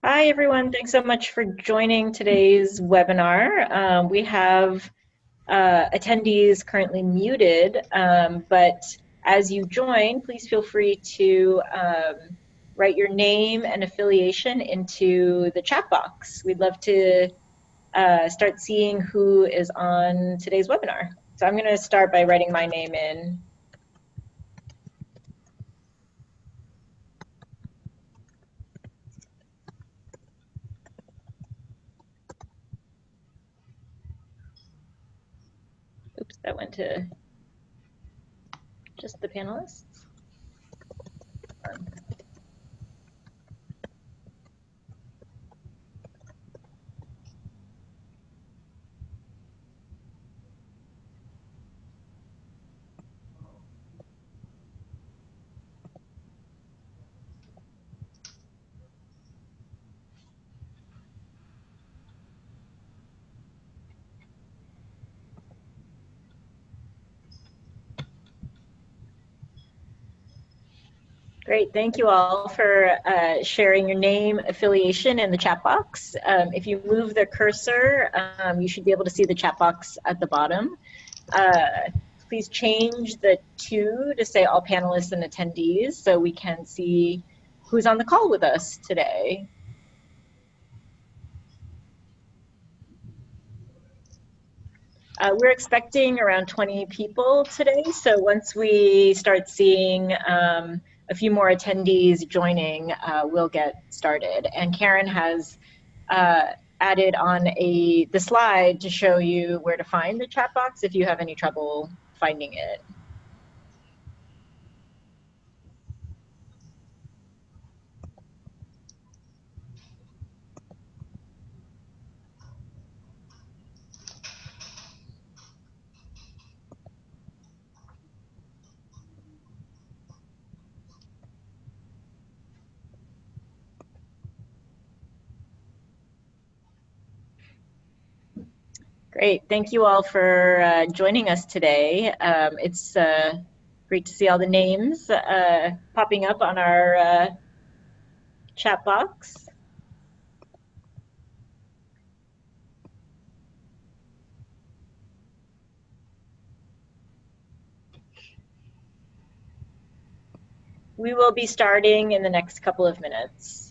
Hi, everyone. Thanks so much for joining today's webinar. We have attendees currently muted, but as you join, please feel free to write your name and affiliation into the chat box. We'd love to start seeing who is on today's webinar. So I'm going to start by writing my name in. Oops, that went to just the panelists. Great, thank you all for sharing your name, affiliation in the chat box. If you move the cursor, you should be able to see the chat box at the bottom. Please change the to say all panelists and attendees so we can see who's on the call with us today. We're expecting around 20 people today, so once we start seeing a few more attendees joining, we'll get started. And Karen has added on the slide to show you where to find the chat box if you have any trouble finding it. Great, thank you all for joining us today. It's great to see all the names popping up on our chat box. We will be starting in the next couple of minutes.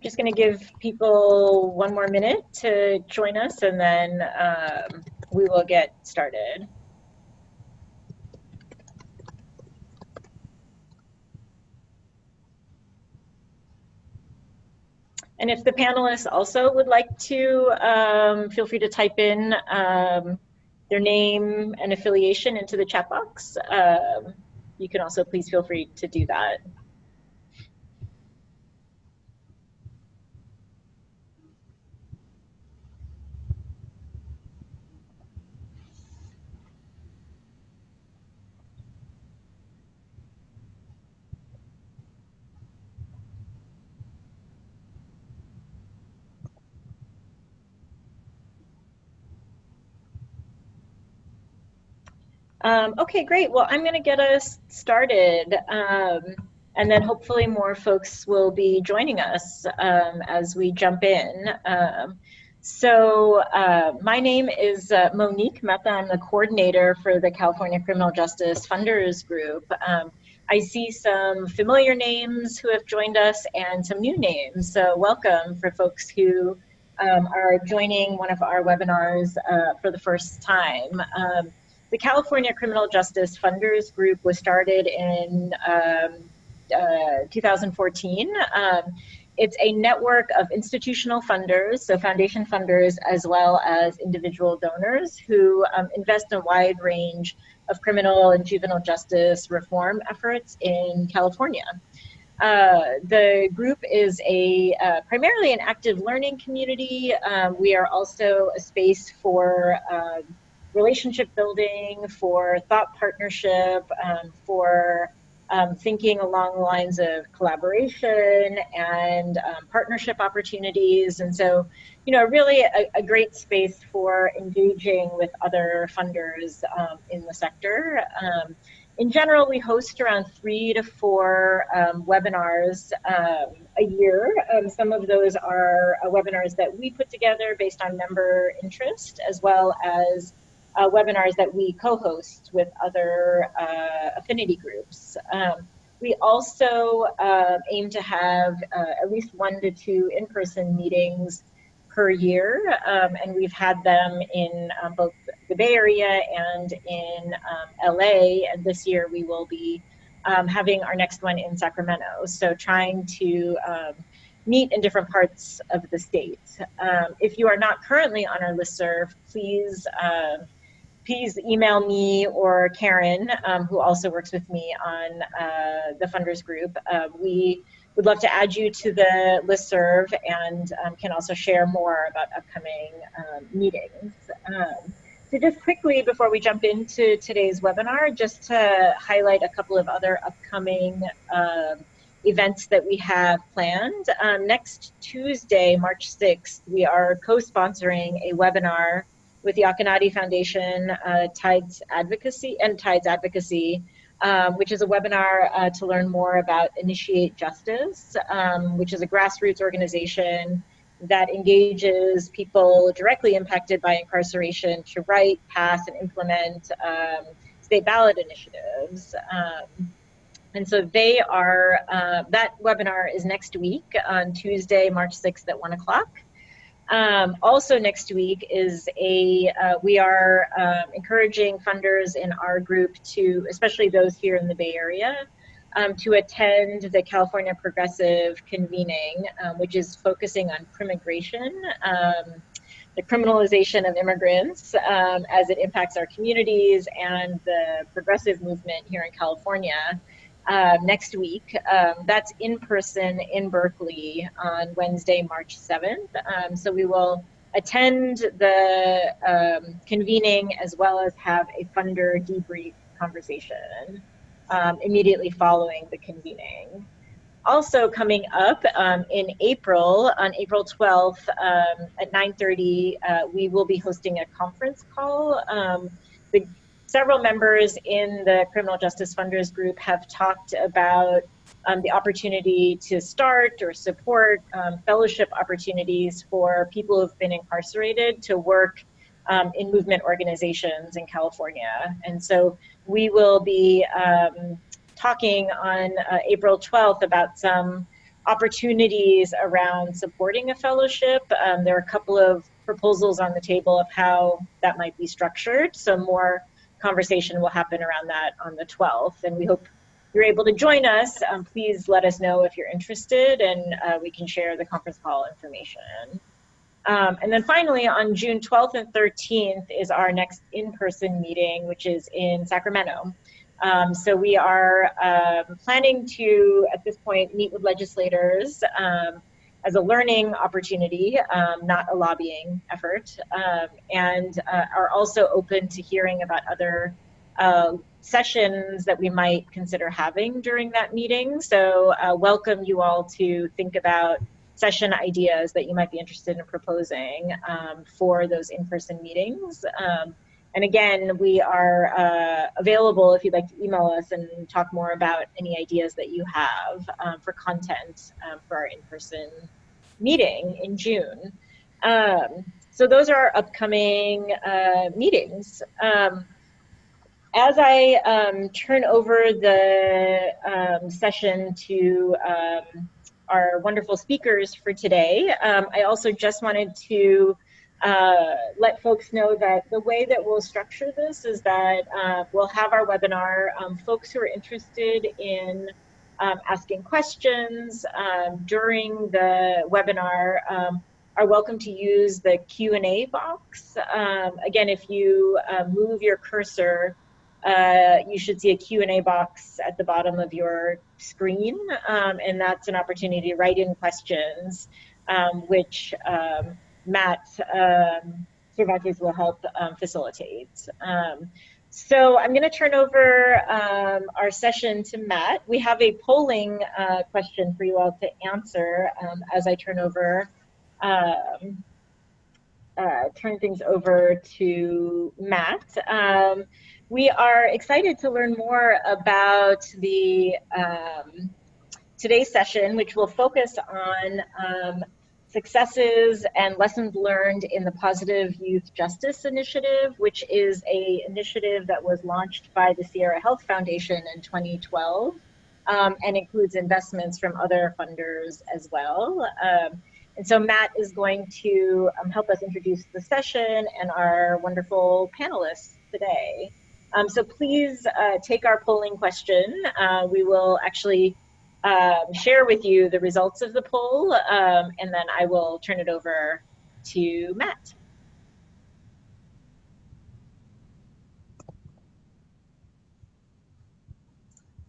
Just going to give people one more minute to join us, and then we will get started. And if the panelists also would like to, feel free to type in their name and affiliation into the chat box. You can also please feel free to do that. Okay, great. Well, I'm going to get us started, and then hopefully more folks will be joining us as we jump in. My name is Monique Mehta. I'm the coordinator for the California Criminal Justice Funders Group. I see some familiar names who have joined us and some new names. So welcome for folks who are joining one of our webinars for the first time. The California Criminal Justice Funders Group was started in 2014. It's a network of institutional funders, so foundation funders, as well as individual donors who invest in a wide range of criminal and juvenile justice reform efforts in California. The group is primarily an active learning community. We are also a space for relationship building, for thought partnership, for thinking along the lines of collaboration and partnership opportunities. And so, really a great space for engaging with other funders in the sector. In general, we host around 3 to 4 webinars a year. Some of those are webinars that we put together based on member interest, as well as webinars that we co-host with other affinity groups. We also aim to have at least 1 to 2 in-person meetings per year, and we've had them in both the Bay Area and in LA, and this year we will be having our next one in Sacramento, so trying to meet in different parts of the state. If you are not currently on our listserv, please email me or Karen, who also works with me on the funders group. We would love to add you to the listserv and can also share more about upcoming meetings. So just quickly, before we jump into today's webinar, just to highlight a couple of other upcoming events that we have planned. Next Tuesday, March 6th, we are co-sponsoring a webinar with the Akinade Foundation, Tides Advocacy, which is a webinar to learn more about Initiate Justice, which is a grassroots organization that engages people directly impacted by incarceration to write, pass, and implement state ballot initiatives. And so they are, that webinar is next week on Tuesday, March 6th at 1 o'clock. Also next week is we are encouraging funders in our group to, especially those here in the Bay Area, to attend the California Progressive Convening, which is focusing on crimmigration, the criminalization of immigrants as it impacts our communities, and the progressive movement here in California. Next week. That's in person in Berkeley on Wednesday, March 7th. So we will attend the convening as well as have a funder debrief conversation immediately following the convening. Also coming up in April, on April 12th at 9:30, we will be hosting a conference call. Several members in the Criminal Justice Funders Group have talked about the opportunity to start or support fellowship opportunities for people who've been incarcerated to work in movement organizations in California. And so we will be talking on April 12th about some opportunities around supporting a fellowship. There are a couple of proposals on the table of how that might be structured, so more conversation will happen around that on the 12th, and we hope you're able to join us. Please let us know if you're interested, and we can share the conference call information. And then finally, on June 12th and 13th is our next in-person meeting, which is in Sacramento. So we are planning to, at this point, meet with legislators as a learning opportunity, not a lobbying effort, and are also open to hearing about other sessions that we might consider having during that meeting. So welcome you all to think about session ideas that you might be interested in proposing for those in-person meetings. And again, we are available if you'd like to email us and talk more about any ideas that you have for content for our in-person meeting in June. So those are our upcoming meetings. As I turn over the session to our wonderful speakers for today. I also just wanted to let folks know that the way that we'll structure this is that we'll have our webinar. Folks who are interested in asking questions during the webinar are welcome to use the Q&A box. Again, if you move your cursor, you should see a Q&A box at the bottom of your screen, and that's an opportunity to write in questions, which Matt Cervantes will help facilitate. So I'm going to turn over our session to Matt. We have a polling question for you all to answer as I turn things over to Matt. We are excited to learn more about the today's session, which will focus on successes and lessons learned in the Positive Youth Justice Initiative, which is an initiative that was launched by the Sierra Health Foundation in 2012 and includes investments from other funders as well. And so Matt is going to help us introduce the session and our wonderful panelists today. So please take our polling question. We will actually share with you the results of the poll, and then I will turn it over to Matt.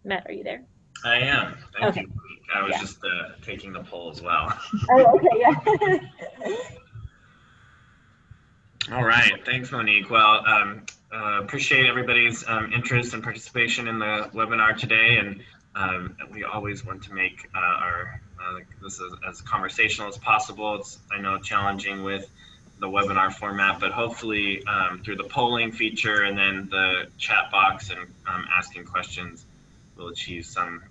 Matt, are you there? I am. Thank you. I was just taking the poll as well. Oh, okay, yeah. All right. Thanks, Monique. Well, appreciate everybody's interest and participation in the webinar today. And we always want to make this as conversational as possible. It's, I know, challenging with the webinar format, but hopefully through the polling feature and then the chat box and asking questions, we'll achieve some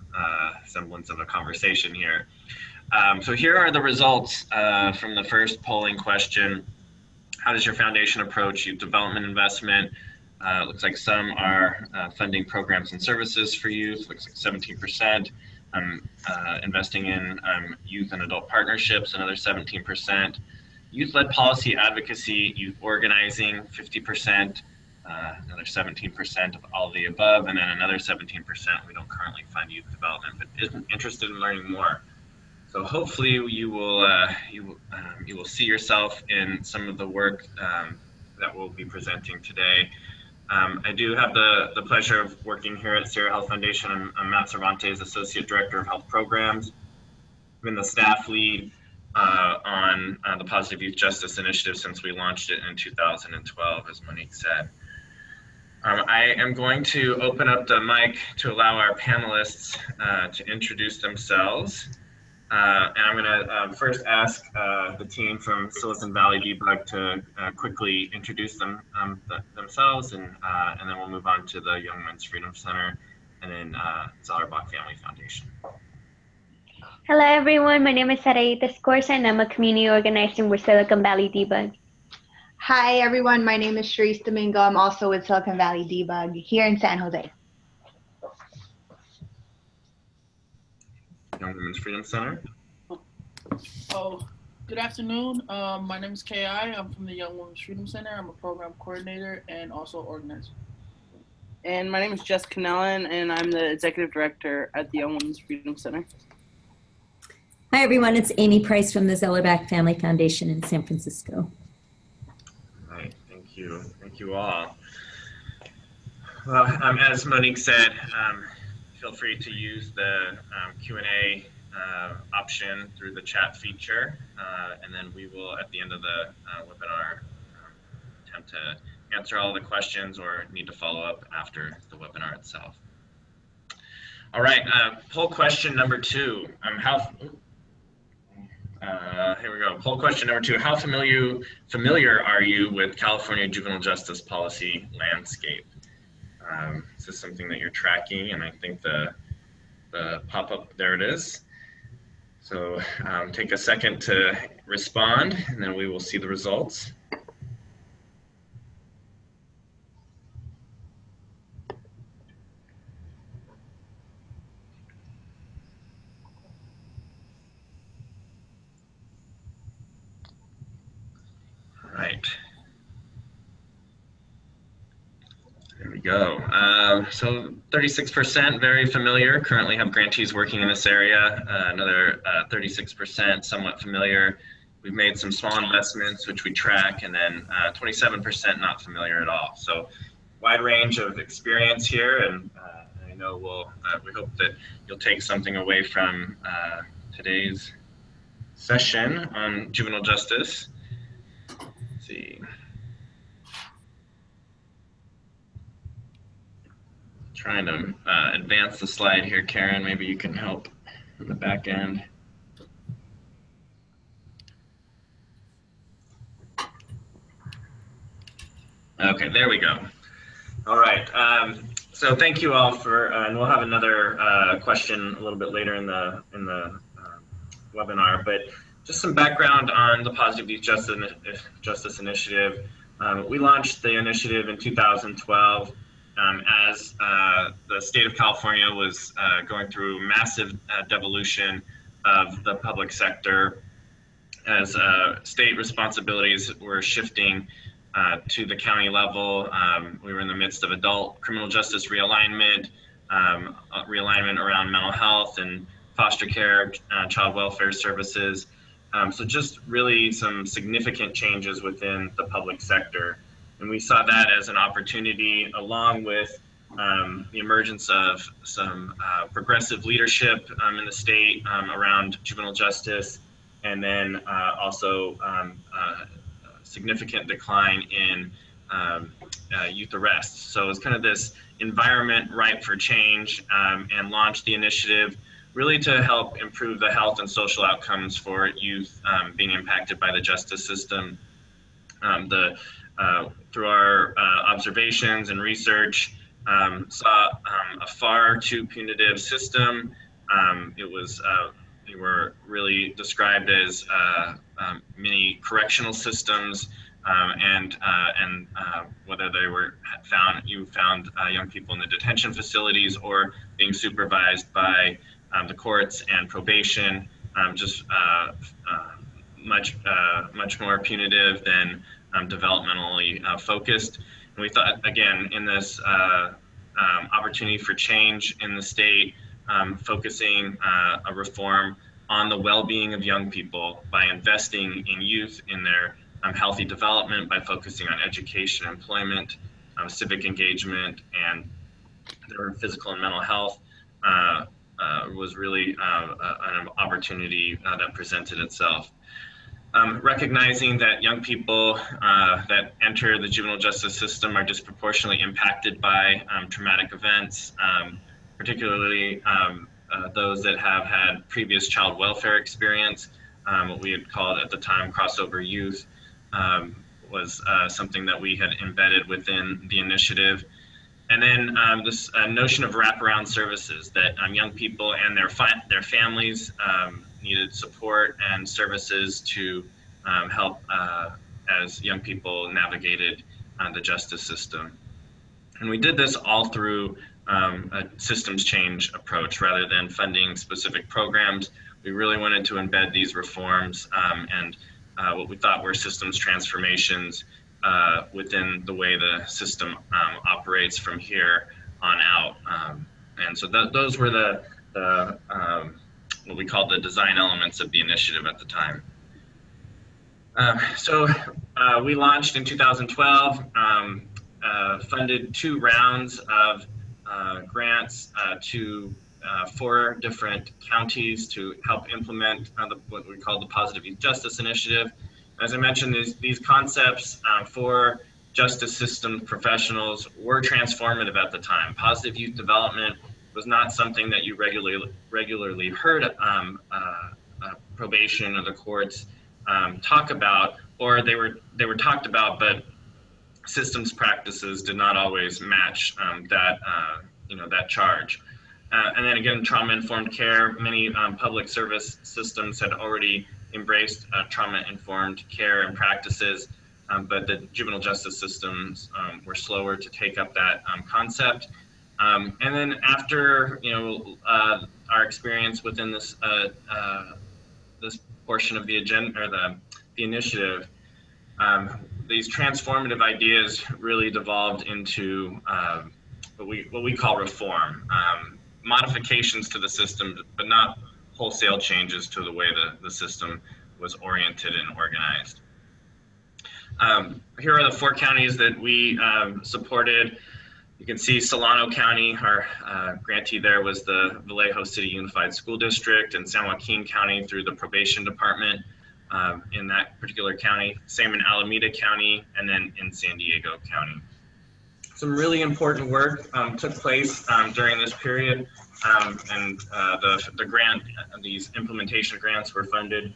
semblance of a conversation here. So here are the results from the first polling question. How does your foundation approach youth development investment? Looks like some are funding programs and services for youth, looks like 17%. Investing in youth and adult partnerships, another 17%. Youth-led policy advocacy, youth organizing, 50%. Another 17% of all the above, and then another 17% we don't currently fund youth development, but isn't interested in learning more. So hopefully you will see yourself in some of the work that we'll be presenting today. I do have the pleasure of working here at Sierra Health Foundation. I'm Matt Cervantes, Associate Director of Health Programs. I've been the staff lead on the Positive Youth Justice Initiative since we launched it in 2012, as Monique said. I am going to open up the mic to allow our panelists to introduce themselves. And I'm going to first ask the team from Silicon Valley Debug to quickly introduce themselves, and then we'll move on to the Young Men's Freedom Center and then Zellerbach Family Foundation. Hello, everyone. My name is Sarait Escorza, and I'm a community organizer with Silicon Valley Debug. Hi, everyone. My name is Sharice Domingo. I'm also with Silicon Valley Debug here in San Jose. Young Women's Freedom Center. Oh, good afternoon. My name is K.I. I'm from the Young Women's Freedom Center. I'm a program coordinator and also organizer. And my name is Jess Cannellan, and I'm the executive director at the Young Women's Freedom Center. Hi, everyone. It's Amy Price from the Zellerbach Family Foundation in San Francisco. All right. Thank you. Thank you all. Well, as Monique said, feel free to use the Q&A option through the chat feature, and then we will, at the end of the webinar, attempt to answer all the questions or need to follow up after the webinar itself. All right, poll question number 2. Here we go. Poll question number 2. How familiar are you with California juvenile justice policy landscape? Is this something that you're tracking? And I think the pop-up, there it is. So take a second to respond, and then we will see the results. go. So 36% very familiar, currently have grantees working in this area. Another 36% somewhat familiar. We've made some small investments, which we track, and then 27% not familiar at all. So wide range of experience here, and I know we hope that you'll take something away from today's session on juvenile justice. Let's see. Trying to advance the slide here, Karen. Maybe you can help on the back end. Okay, there we go. All right. So thank you all for, and we'll have another question a little bit later in the webinar. But just some background on the Positive Youth Justice Initiative. We launched the initiative in 2012. As the state of California was going through massive devolution of the public sector, as state responsibilities were shifting to the county level. We were in the midst of adult criminal justice realignment, realignment around mental health and foster care, child welfare services. So just really some significant changes within the public sector. And we saw that as an opportunity, along with the emergence of some progressive leadership in the state around juvenile justice, and then also significant decline in youth arrests. So it's kind of this environment ripe for change, and launched the initiative really to help improve the health and social outcomes for youth being impacted by the justice system. Through our observations and research, saw a far too punitive system. It was, they were really described as many correctional systems, and whether they were found young people in the detention facilities or being supervised by the courts and probation, just much more punitive than developmentally focused. And we thought, again, in this opportunity for change in the state, focusing a reform on the well-being of young people by investing in youth in their healthy development, by focusing on education, employment, civic engagement, and their physical and mental health, was really an opportunity that presented itself. Recognizing that young people that enter the juvenile justice system are disproportionately impacted by traumatic events, particularly those that have had previous child welfare experience. What we had called at the time crossover youth was something that we had embedded within the initiative. And then this notion of wraparound services, that young people and their families needed support and services to help as young people navigated the justice system. And we did this all through a systems change approach rather than funding specific programs. We really wanted to embed these reforms and what we thought were systems transformations within the way the system operates from here on out. And so those were the what we called the design elements of the initiative at the time. So we launched in 2012, funded 2 rounds of grants to 4 different counties to help implement what we call the Positive Youth Justice Initiative. As I mentioned, these concepts for justice system professionals were transformative at the time. Positive youth development was not something that you regularly heard probation or the courts talk about, or they were talked about, but systems practices did not always match that charge. And then again, trauma-informed care. Many public service systems had already embraced trauma-informed care and practices, but the juvenile justice systems were slower to take up that concept. And then after our experience within this this portion of the agenda or the initiative, these transformative ideas really devolved into what we call reform, modifications to the system, but not wholesale changes to the way the system was oriented and organized. Here are the 4 counties that we supported. You can see Solano County, our grantee there was the Vallejo City Unified School District, and San Joaquin County through the probation department in that particular county. Same in Alameda County, and then in San Diego County. Some really important work took place during this period, and the grant, these implementation grants were funded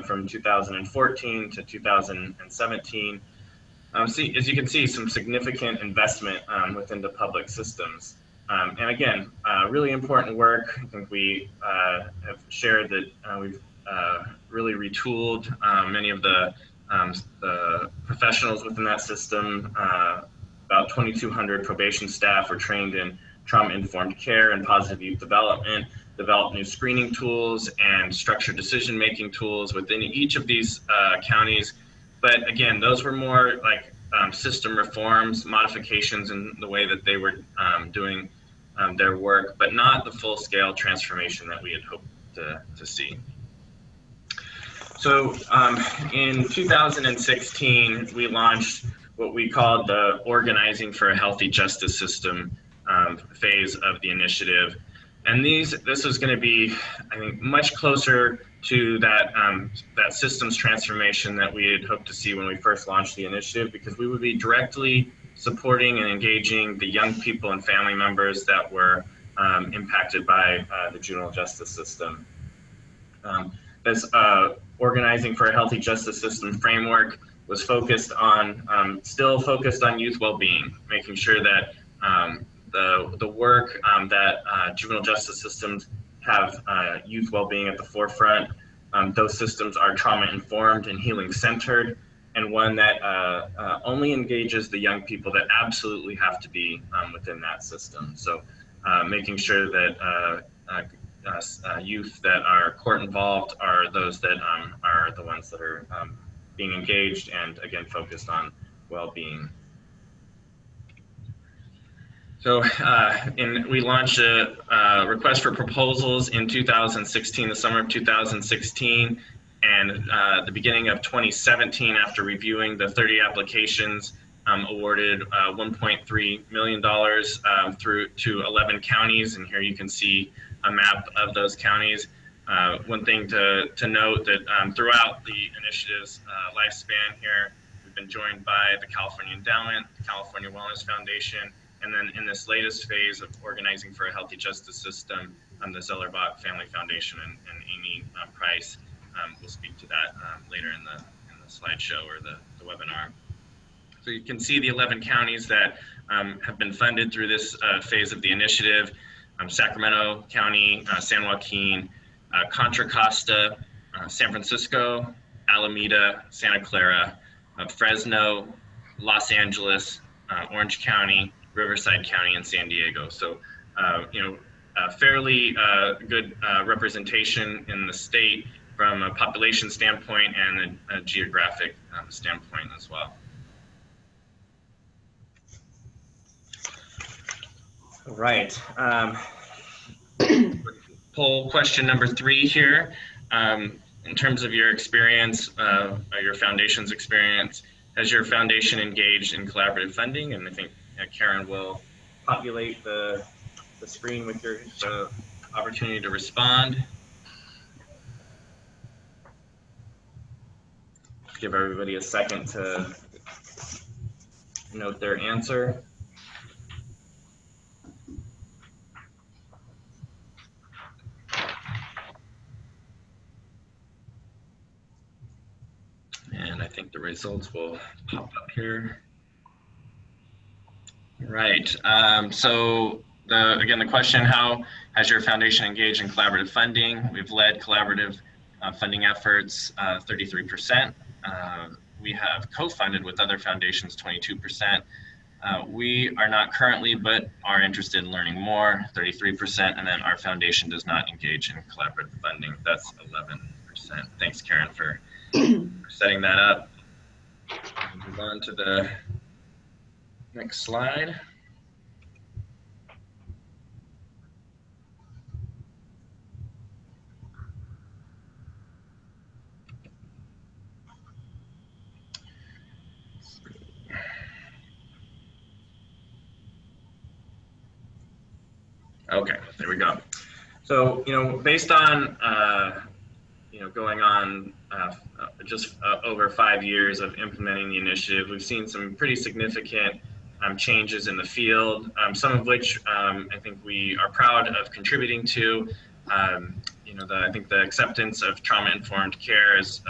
from 2014 to 2017. As you can see, some significant investment within the public systems. And again, really important work. I think we have shared that we've really retooled many of the professionals within that system. About 2,200 probation staff were trained in trauma-informed care and positive youth development, developed new screening tools and structured decision-making tools within each of these counties. But again, those were more like system reforms, modifications in the way that they were doing their work, but not the full-scale transformation that we had hoped to see. So in 2016, we launched what we called the Organizing for a Healthy Justice System phase of the initiative. And this is going to be, I think, much closer to that systems transformation that we had hoped to see when we first launched the initiative, because we would be directly supporting and engaging the young people and family members that were impacted by the juvenile justice system. This Organizing for a Healthy Justice System framework was focused on, still focused on youth well-being, making sure that the work that juvenile justice systems have youth well-being at the forefront. Those systems are trauma-informed and healing-centered, and one that only engages the young people that absolutely have to be within that system. So making sure that youth that are court-involved are those that are the ones that are being engaged and, again, focused on well-being. So we launched a request for proposals in 2016, the summer of 2016, and the beginning of 2017, after reviewing the 30 applications, awarded $1.3 million through to 11 counties, and here you can see a map of those counties. One thing to note that throughout the initiative's lifespan here, we've been joined by the California Endowment, the California Wellness Foundation, and then in this latest phase of Organizing for a Healthy Justice System, the Zellerbach Family Foundation and Amy Price will speak to that later in the slideshow or the webinar. So you can see the 11 counties that have been funded through this phase of the initiative: Sacramento County, San Joaquin, Contra Costa, San Francisco, Alameda, Santa Clara, Fresno, Los Angeles, Orange County, Riverside County, and San Diego. So, fairly good representation in the state from a population standpoint and a geographic standpoint as well. All right. Poll question number 3 here. In terms of your experience, your foundation's experience, has your foundation engaged in collaborative funding? And I think Karen will populate the screen with your opportunity to respond. Give everybody a second to note their answer. And I think the results will pop up here. Right. So again, the question: how has your foundation engaged in collaborative funding? We've led collaborative funding efforts, 33%. We have co-funded with other foundations, 22%. We are not currently, but are interested in learning more, 33%. And then our foundation does not engage in collaborative funding. That's 11%. Thanks, Karen, for setting that up. We'll move on to the next slide. Okay, there we go. So, based on, going on just over 5 years of implementing the initiative, we've seen some pretty significant changes in the field, some of which I think we are proud of contributing to. I think the acceptance of trauma-informed care is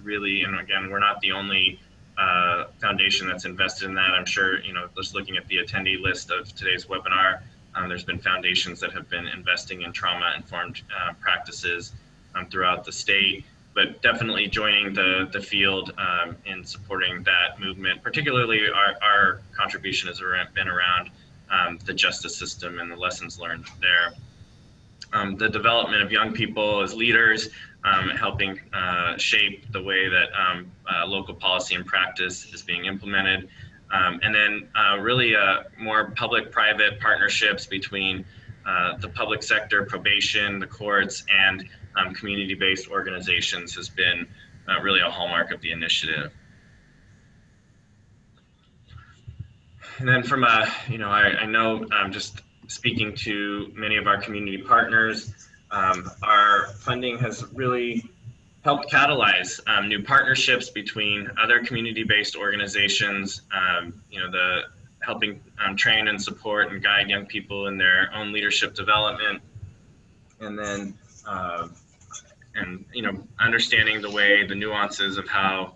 really, and again, we're not the only foundation that's invested in that. I'm sure, just looking at the attendee list of today's webinar, there's been foundations that have been investing in trauma-informed practices throughout the state, but definitely joining the field in supporting that movement. Particularly, our contribution has been around the justice system and the lessons learned there. The development of young people as leaders, helping shape the way that local policy and practice is being implemented. And then really more public-private partnerships between the public sector, probation, the courts, and community-based organizations has been really a hallmark of the initiative. And then from I know just speaking to many of our community partners, our funding has really helped catalyze new partnerships between other community-based organizations, the helping train and support and guide young people in their own leadership development, and then understanding the nuances of how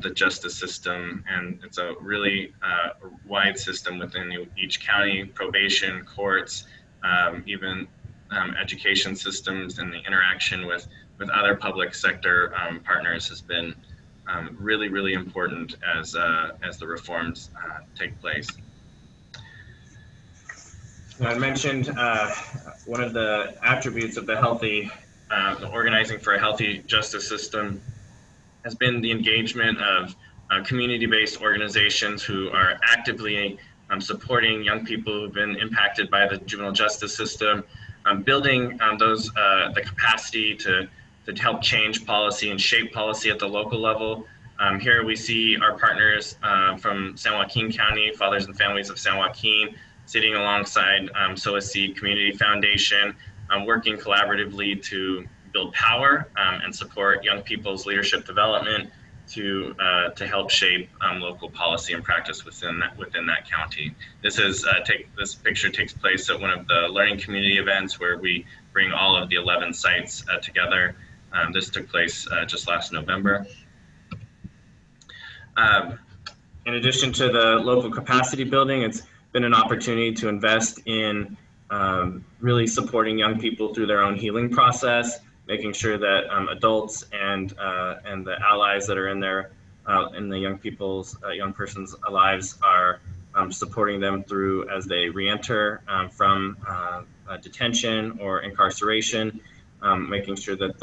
the justice system, and it's a really wide system within each county, probation, courts, even education systems, and the interaction with other public sector partners has been really, really important as the reforms take place. I mentioned one of the attributes of the organizing for a healthy justice system has been the engagement of community-based organizations who are actively supporting young people who've been impacted by the juvenile justice system, building the capacity to help change policy and shape policy at the local level. Here we see our partners from San Joaquin County, Fathers and Families of San Joaquin, sitting alongside SOAC Community Foundation, working collaboratively to build power and support young people's leadership development to help shape local policy and practice within that county. This picture takes place at one of the learning community events where we bring all of the 11 sites together. This took place just last November. In addition to the local capacity building, it's been an opportunity to invest in really supporting young people through their own healing process, making sure that adults and the allies that are in there, in the young person's lives are supporting them through as they re-enter from detention or incarceration, making sure that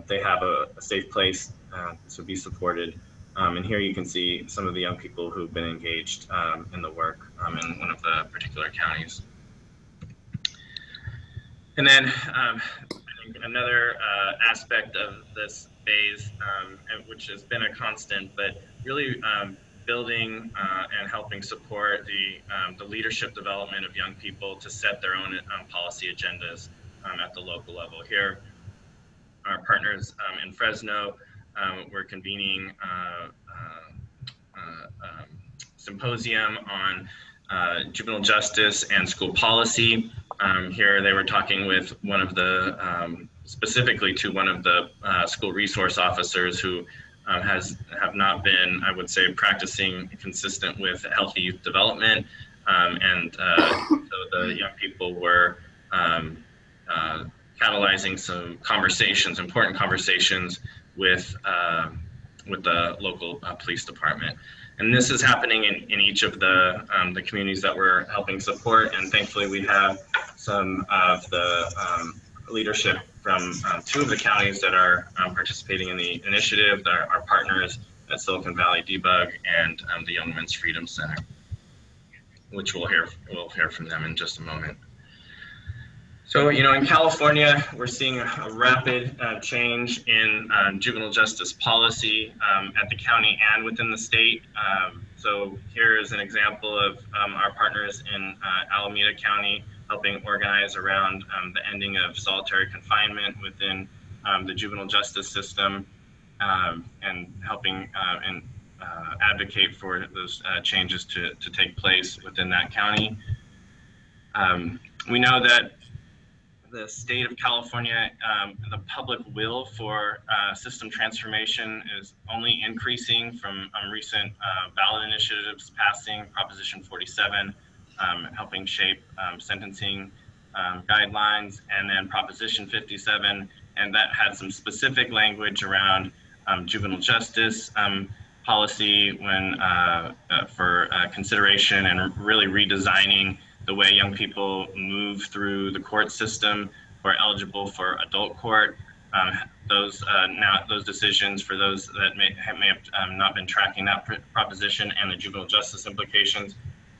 they have a safe place to be supported. And here you can see some of the young people who've been engaged in the work in one of the particular counties. And then I think another aspect of this phase, which has been a constant, but really building and helping support the leadership development of young people to set their own policy agendas at the local level. Here, our partners in Fresno, we're convening symposium on juvenile justice and school policy. Here they were talking with one of the, specifically to one of the school resource officers who have not been, I would say, practicing consistent with healthy youth development. So the young people were catalyzing some conversations, important conversations with the local police department. And this is happening in each of the communities that we're helping support. And thankfully we have some of the leadership from 2 of the counties that are participating in the initiative, that are our partners at Silicon Valley Debug and the Young Men's Freedom Center, which we'll hear from them in just a moment. So, in California, we're seeing a rapid change in juvenile justice policy at the county and within the state. So here is an example of our partners in Alameda County, helping organize around the ending of solitary confinement within the juvenile justice system, and helping and advocate for those changes to take place within that county. We know that the state of California, the public will for system transformation is only increasing from recent ballot initiatives passing Proposition 47, helping shape sentencing guidelines, and then Proposition 57, and that had some specific language around juvenile justice policy when for consideration and really redesigning the way young people move through the court system or eligible for adult court. Those decisions, for those that may have not been tracking that proposition and the juvenile justice implications,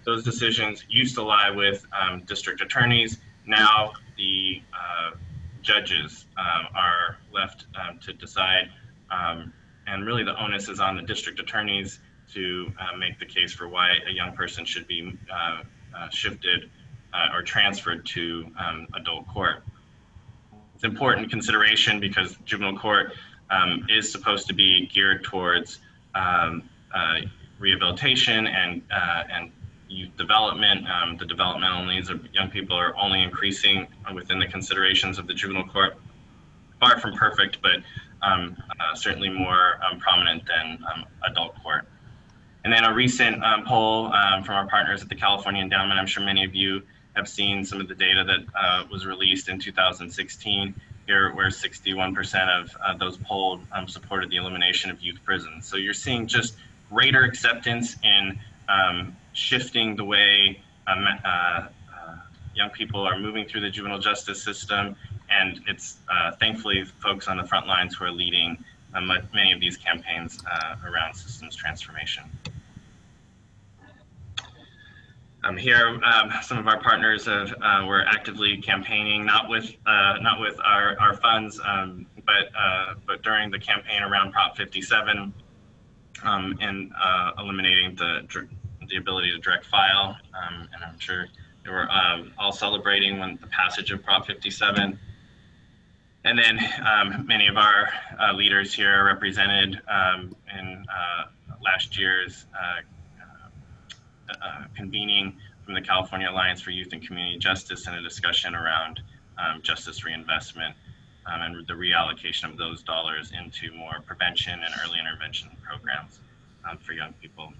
those decisions used to lie with district attorneys. Now the judges are left to decide, and really the onus is on the district attorneys to make the case for why a young person should be shifted or transferred to adult court. It's important consideration because juvenile court is supposed to be geared towards rehabilitation and youth development. The developmental needs of young people are only increasing within the considerations of the juvenile court. Far from perfect, but certainly more prominent than adult court. And then a recent poll from our partners at the California Endowment, I'm sure many of you have seen some of the data that was released in 2016 here, where 61% of those polled supported the elimination of youth prisons. So you're seeing just greater acceptance in shifting the way young people are moving through the juvenile justice system. And it's thankfully folks on the front lines who are leading many of these campaigns around systems transformation. Here, some of our partners were actively campaigning, not with our funds, but during the campaign around Prop 57 and eliminating the ability to direct file. And I'm sure they were all celebrating when the passage of Prop 57. And then many of our leaders here are represented in last year's convening from the California Alliance for Youth and Community Justice, and a discussion around justice reinvestment and the reallocation of those dollars into more prevention and early intervention programs for young people.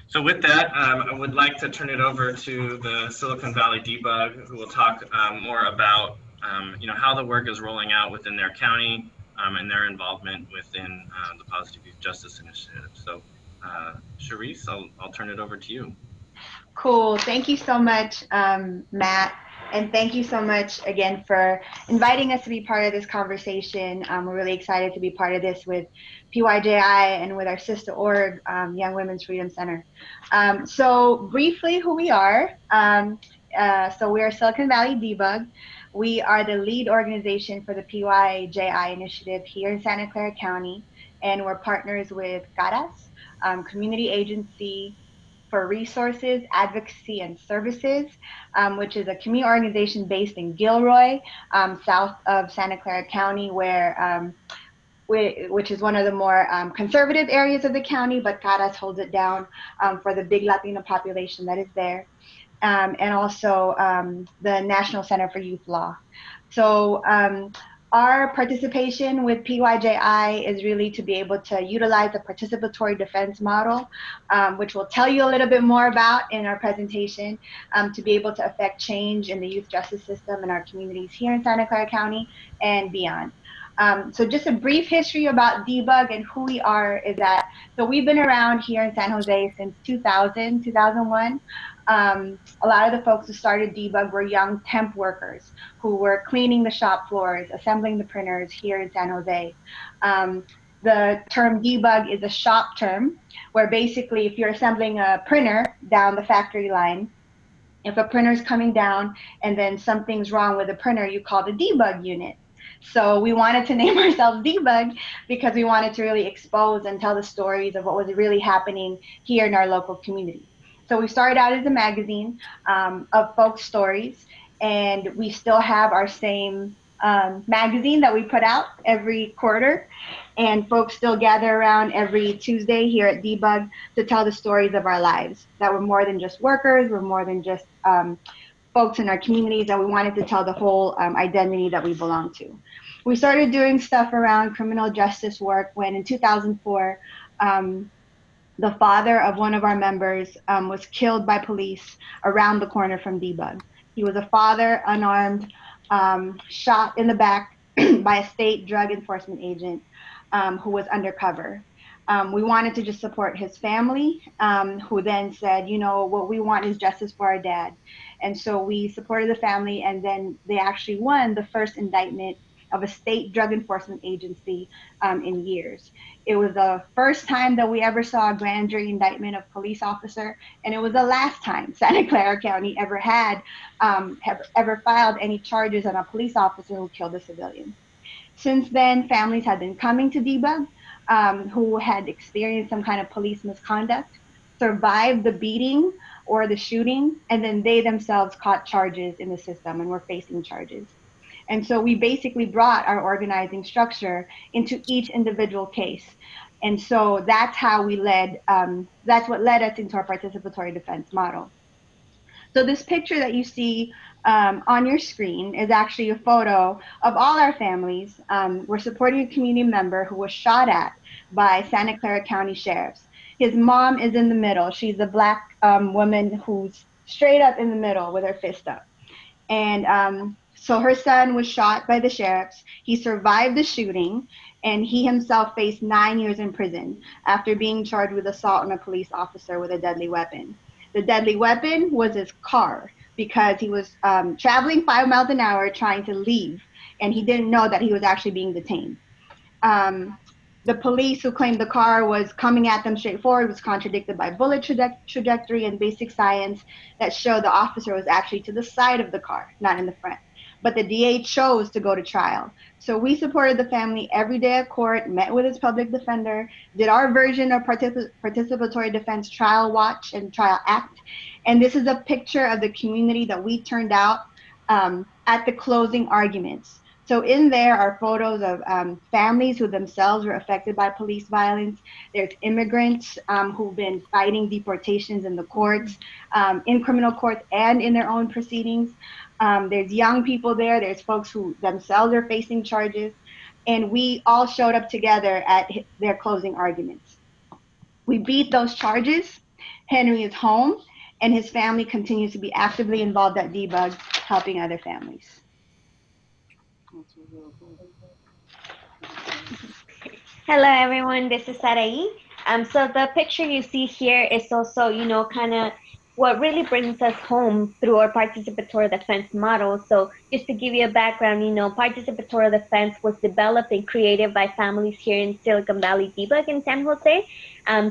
So with that, I would like to turn it over to the Silicon Valley Debug, who will talk more about how the work is rolling out within their county and their involvement within the Positive Youth Justice Initiative. So Charisse, I'll turn it over to you. Cool. Thank you so much, Matt. And thank you so much again for inviting us to be part of this conversation. We're really excited to be part of this with PYJI and with our sister org, Young Women's Freedom Center. So briefly who we are. So we are Silicon Valley Debug. We are the lead organization for the PYJI initiative here in Santa Clara County. And we're partners with CARAS, Community Agency for Resources, Advocacy, and Services, which is a community organization based in Gilroy, south of Santa Clara County, where which is one of the more conservative areas of the county, but CARAS holds it down for the big Latino population that is there, and also the National Center for Youth Law. So our participation with PYJI is really to be able to utilize the participatory defense model, which we'll tell you a little bit more about in our presentation, to be able to affect change in the youth justice system in our communities here in Santa Clara County and beyond. So just a brief history about Debug and who we are is that, so we've been around here in San Jose since 2001. A lot of the folks who started Debug were young temp workers who were cleaning the shop floors, assembling the printers here in San Jose. The term debug is a shop term where basically if you're assembling a printer down the factory line, if a printer's coming down and then something's wrong with the printer, you call the debug unit. So we wanted to name ourselves Debug because we wanted to really expose and tell the stories of what was really happening here in our local community. So we started out as a magazine of folk stories, and we still have our same magazine that we put out every quarter. And folks still gather around every Tuesday here at Debug to tell the stories of our lives, that we're more than just workers, we're more than just folks in our communities, that we wanted to tell the whole identity that we belong to. We started doing stuff around criminal justice work when in 2004, the father of one of our members was killed by police around the corner from Debug. He was a father, unarmed, shot in the back by a state drug enforcement agent who was undercover. We wanted to just support his family, who then said, you know, what we want is justice for our dad. And so we supported the family, and then they actually won the first indictment of a state drug enforcement agency in years. It was the first time that we ever saw a grand jury indictment of police officer, and it was the last time Santa Clara County ever had ever filed any charges on a police officer who killed a civilian. Since then, families have been coming to Debug who had experienced some kind of police misconduct, survived the beating or the shooting, and then they themselves caught charges in the system and were facing charges. And so we basically brought our organizing structure into each individual case. And so that's how we led, that's what led us into our participatory defense model. So this picture that you see on your screen is actually a photo of all our families. We're supporting a community member who was shot at by Santa Clara County sheriffs. His mom is in the middle. She's a Black woman who's straight up in the middle with her fist up. And so her son was shot by the sheriffs. He survived the shooting, and he himself faced 9 years in prison after being charged with assault on a police officer with a deadly weapon. The deadly weapon was his car, because he was traveling 5 miles an hour trying to leave, and he didn't know that he was actually being detained. The police who claimed the car was coming at them straightforward was contradicted by bullet trajectory and basic science that showed the officer was actually to the side of the car, not in the front. But the DA chose to go to trial. So we supported the family every day at court, met with his public defender, did our version of participatory defense trial watch and trial act. And this is a picture of the community that we turned out at the closing arguments. So in there are photos of families who themselves were affected by police violence. There's immigrants who've been fighting deportations in the courts, in criminal courts and in their own proceedings. There's young people there. There's folks who themselves are facing charges. And we all showed up together at their closing arguments. We beat those charges. Henry is home, and his family continues to be actively involved at Debug, helping other families. Hello, everyone. This is Sarai. So the picture you see here is also, you know, kind of what really brings us home through our participatory defense model. So just to give you a background, you know, participatory defense was developed and created by families here in Silicon Valley, Debug in San Jose.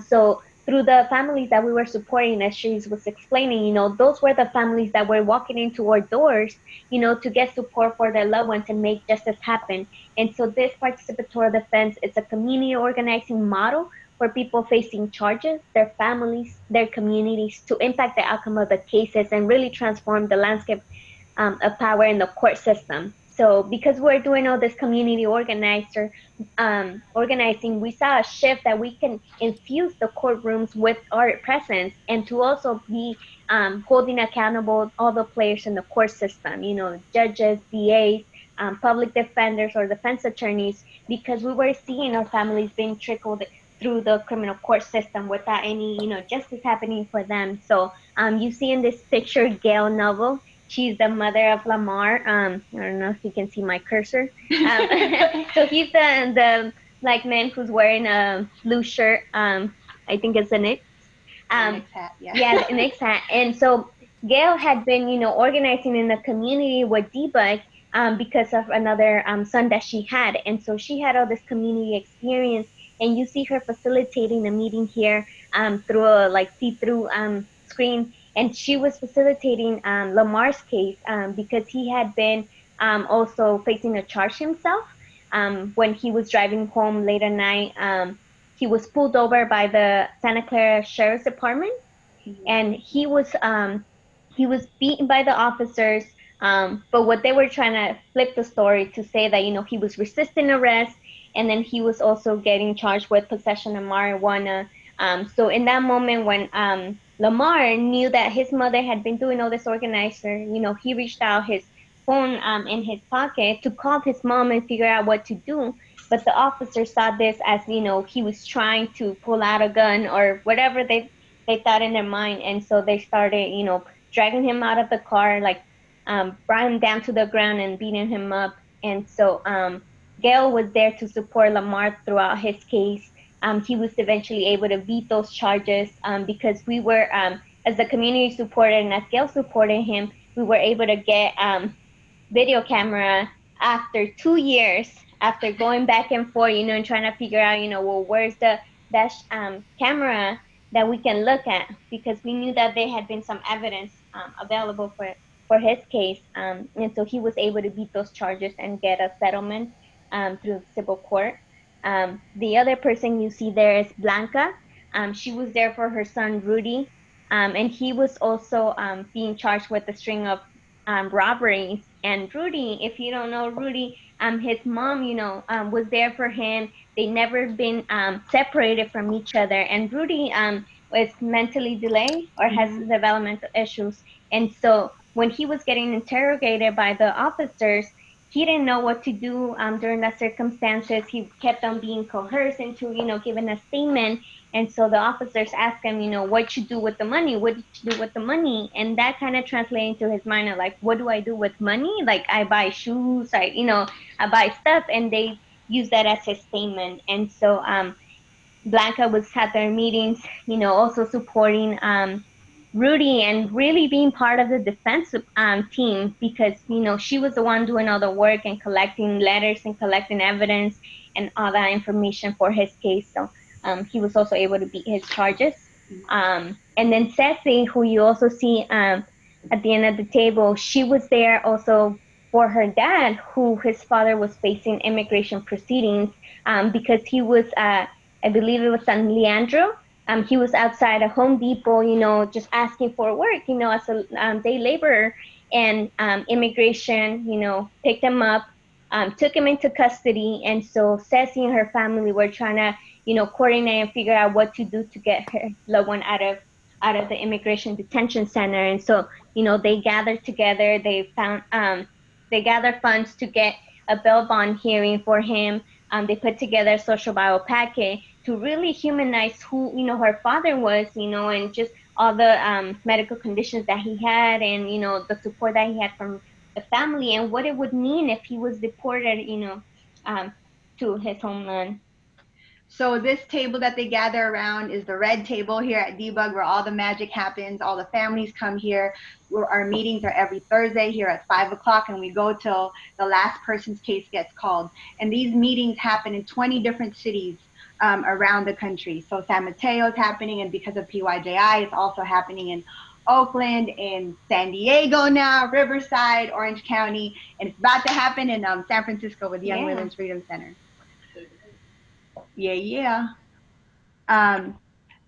So through the families that we were supporting, as she was explaining, you know, those were the families that were walking into our doors, you know, to get support for their loved ones and make justice happen. And so this participatory defense is a community organizing model for people facing charges, their families, their communities, to impact the outcome of the cases and really transform the landscape of power in the court system. So because we're doing all this community organizing, we saw a shift that we can infuse the courtrooms with our presence, and to also be holding accountable all the players in the court system, you know, judges, DAs, public defenders or defense attorneys, because we were seeing our families being trickled through the criminal court system without any, you know, justice happening for them. So you see in this picture, Gail Noble. She's the mother of Lamar. I don't know if you can see my cursor. So he's the Black man who's wearing a blue shirt. I think it's a Knicks. Knicks hat, yeah. Yeah, the Knicks hat. And so Gail had been, you know, organizing in the community with Debug because of another son that she had. And so she had all this community experience. And you see her facilitating a meeting here through a like see-through screen. And she was facilitating Lamar's case because he had been also facing a charge himself. When he was driving home late at night, he was pulled over by the Santa Clara Sheriff's Department. and he was beaten by the officers. But what they were trying to flip the story to say that, you know, he was resisting arrest, and then he was also getting charged with possession of marijuana. So in that moment when Lamar knew that his mother had been doing all this organizer, you know, he reached out his phone in his pocket to call his mom and figure out what to do. But the officers saw this as, you know, he was trying to pull out a gun or whatever they thought in their mind. And so they started, you know, dragging him out of the car, like brought him down to the ground and beating him up. And so Gail was there to support Lamar throughout his case. He was eventually able to beat those charges because we were, as the community supported and as Gail supported him, we were able to get video camera after 2 years, after going back and forth, you know, and trying to figure out, you know, well, where's the dash camera that we can look at, because we knew that there had been some evidence available for his case. And so he was able to beat those charges and get a settlement through civil court. The other person you see there is Blanca. She was there for her son, Rudy. And he was also being charged with a string of robberies. And Rudy, if you don't know Rudy, his mom, you know, was there for him. They never been separated from each other. And Rudy was mentally delayed or has developmental issues. And so when he was getting interrogated by the officers, he didn't know what to do during that circumstances. He kept on being coerced into, you know, giving a statement. And so the officers asked him, you know, what you do with the money? What did you do with the money? And that kind of translated into his mind of like, what do I do with money? Like, I buy shoes, I buy stuff. And they use that as his statement. And so Blanca was at their meetings, you know, also supporting Rudy and really being part of the defense team, because, you know, she was the one doing all the work and collecting letters and collecting evidence and all that information for his case. So he was also able to beat his charges. And then Ceci, who you also see at the end of the table, she was there also for her dad, who his father was facing immigration proceedings because he was, I believe it was San Leandro. He was outside a Home Depot, you know, just asking for work, you know, as a day laborer, and immigration, you know, picked him up, took him into custody. And so Ceci and her family were trying to, you know, coordinate and figure out what to do to get her loved one out of the immigration detention center. And so, you know, they gathered together, they gathered funds to get a bail bond hearing for him. They put together a social bio packet to really humanize who, you know, her father was, you know, and just all the medical conditions that he had, and, you know, the support that he had from the family, and what it would mean if he was deported, you know, to his homeland. So this table that they gather around is the red table here at Debug, where all the magic happens. All the families come here. Our meetings are every Thursday here at 5 o'clock, and we go till the last person's case gets called. And these meetings happen in 20 different cities around the country. So San Mateo is happening, and because of PYJI, it's also happening in Oakland, in San Diego now, Riverside, Orange County, and it's about to happen in San Francisco with the Young Women's Freedom Center. Yeah.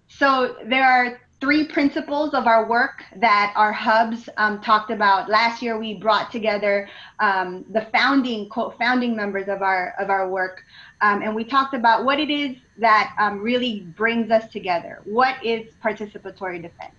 So there are 3 principles of our work that our hubs talked about. Last year, we brought together the founding members of our work, and we talked about what it is that really brings us together. What is participatory defense?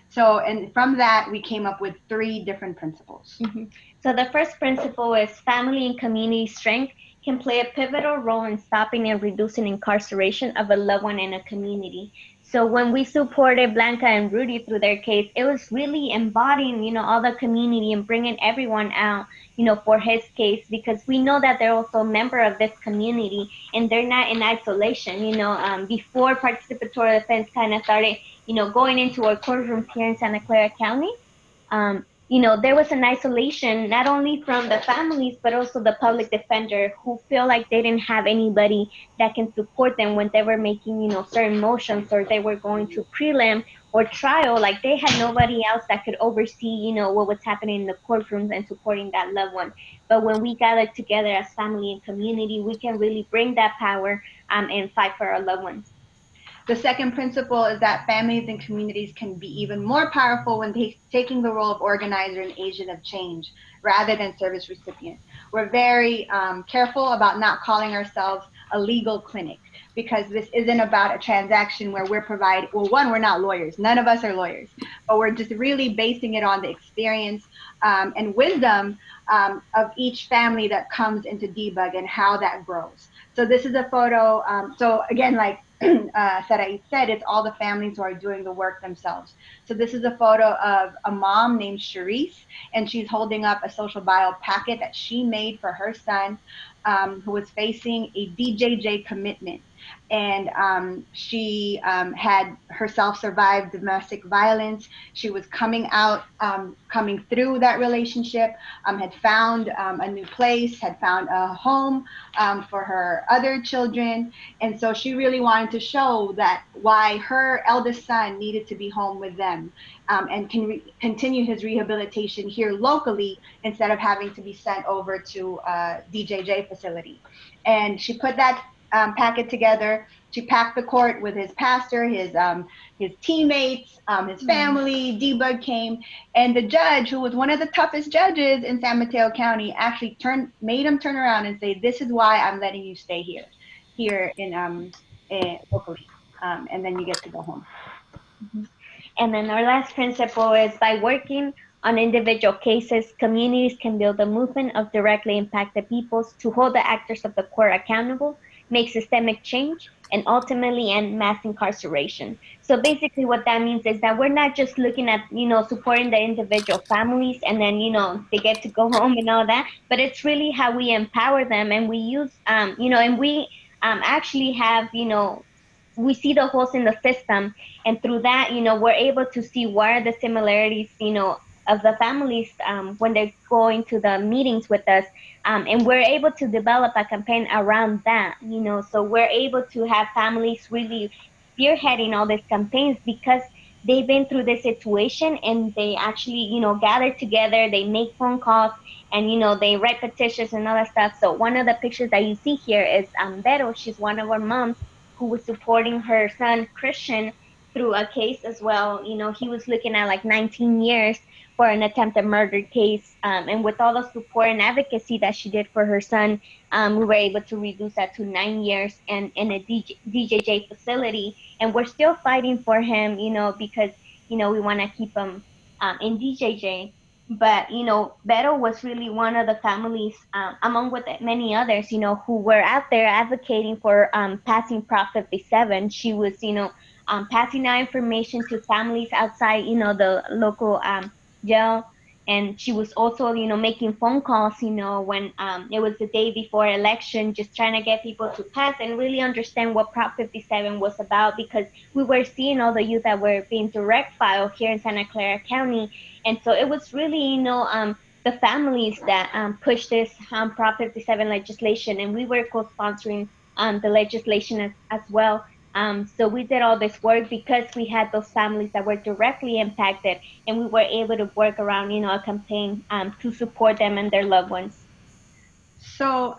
So, and from that, we came up with 3 different principles. Mm-hmm. So the first principle is family and community strength can play a pivotal role in stopping and reducing incarceration of a loved one in a community. So when we supported Blanca and Rudy through their case, it was really embodying, you know, all the community and bringing everyone out, you know, for his case, because we know that they're also a member of this community and they're not in isolation. You know, before participatory defense kind of started, you know, going into our courtrooms here in Santa Clara County, you know, there was an isolation, not only from the families, but also the public defender, who feel like they didn't have anybody that can support them when they were making, you know, certain motions, or they were going to prelim or trial. Like, they had nobody else that could oversee, you know, what was happening in the courtrooms and supporting that loved one. But when we gather together as family and community, we can really bring that power and fight for our loved ones. The second principle is that families and communities can be even more powerful when taking the role of organizer and agent of change rather than service recipient. We're very careful about not calling ourselves a legal clinic, because this isn't about a transaction where we're providing, well, one, we're not lawyers. None of us are lawyers, but we're just really basing it on the experience and wisdom of each family that comes into DBUG and how that grows. So this is a photo. So again, like Sarai said, it's all the families who are doing the work themselves. So this is a photo of a mom named Charisse, and she's holding up a social bio packet that she made for her son, who was facing a DJJ commitment. And she had herself survived domestic violence. She was coming out, coming through that relationship, had found a new place, had found a home for her other children. And so she really wanted to show that why her eldest son needed to be home with them and can continue his rehabilitation here locally instead of having to be sent over to a DJJ facility. And she put that packet together. She packed the court with his pastor, his teammates, his family. DBUG came, and the judge, who was one of the toughest judges in San Mateo County, actually made him turn around and say, "This is why I'm letting you stay here in locally, and then you get to go home." And then our last principle is, by working on individual cases, communities can build a movement of directly impacted peoples to hold the actors of the court accountable, make systemic change, and ultimately end mass incarceration. So basically what that means is that we're not just looking at, supporting the individual families and then, they get to go home and all that, but it's really how we empower them, and we use, and we actually have, we see the holes in the system, and through that, we're able to see what are the similarities, of the families when they're going to the meetings with us, and we're able to develop a campaign around that, so we're able to have families really spearheading all these campaigns because they've been through this situation, and they actually, gather together, they make phone calls, and, they write petitions and all that stuff. So one of the pictures that you see here is Vero. She's one of our moms who was supporting her son, Christian, through a case as well. He was looking at like 19 years for an attempted murder case. And with all the support and advocacy that she did for her son, we were able to reduce that to 9 years and in a DJJ facility. And we're still fighting for him, because, we want to keep him in DJJ. But, Vero was really one of the families, among with many others, who were out there advocating for passing Prop 57. She was, passing out information to families outside, the local jail. And she was also, making phone calls, when it was the day before election, just trying to get people to pass and really understand what Prop 57 was about, because we were seeing all the youth that were being direct filed here in Santa Clara County. And so it was really, the families that pushed this Prop 57 legislation, and we were co-sponsoring the legislation as well. So we did all this work because we had those families that were directly impacted, and we were able to work around, a campaign to support them and their loved ones. So,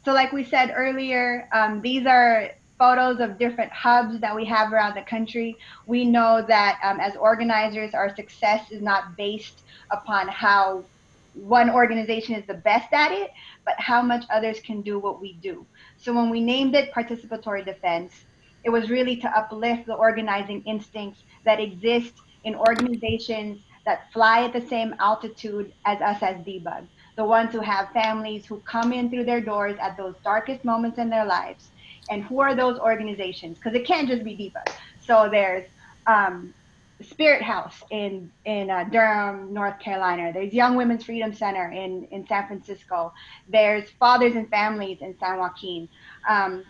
so like we said earlier, these are photos of different hubs that we have around the country. We know that as organizers, our success is not based upon how one organization is the best at it, but how much others can do what we do. So when we named it Participatory Defense, it was really to uplift the organizing instincts that exist in organizations that fly at the same altitude as us as DBUG, the ones who have families who come in through their doors at those darkest moments in their lives. And who are those organizations? Because it can't just be DBUG. So there's Spirit House in Durham, North Carolina. There's Young Women's Freedom Center in San Francisco. There's Fathers and Families in San Joaquin.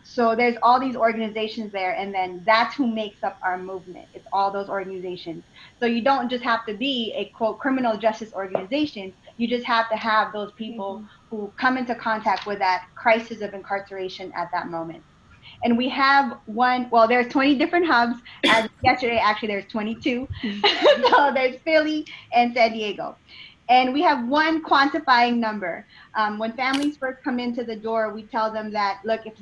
So there's all these organizations there, and then that's who makes up our movement. It's all those organizations. So you don't just have to be a, quote, criminal justice organization. You just have to have those people who come into contact with that crisis of incarceration at that moment. And we have there's 20 different hubs. As yesterday, actually, there's 22. So there's Philly and San Diego. And we have one quantifying number. When families first come into the door, we tell them that, look, if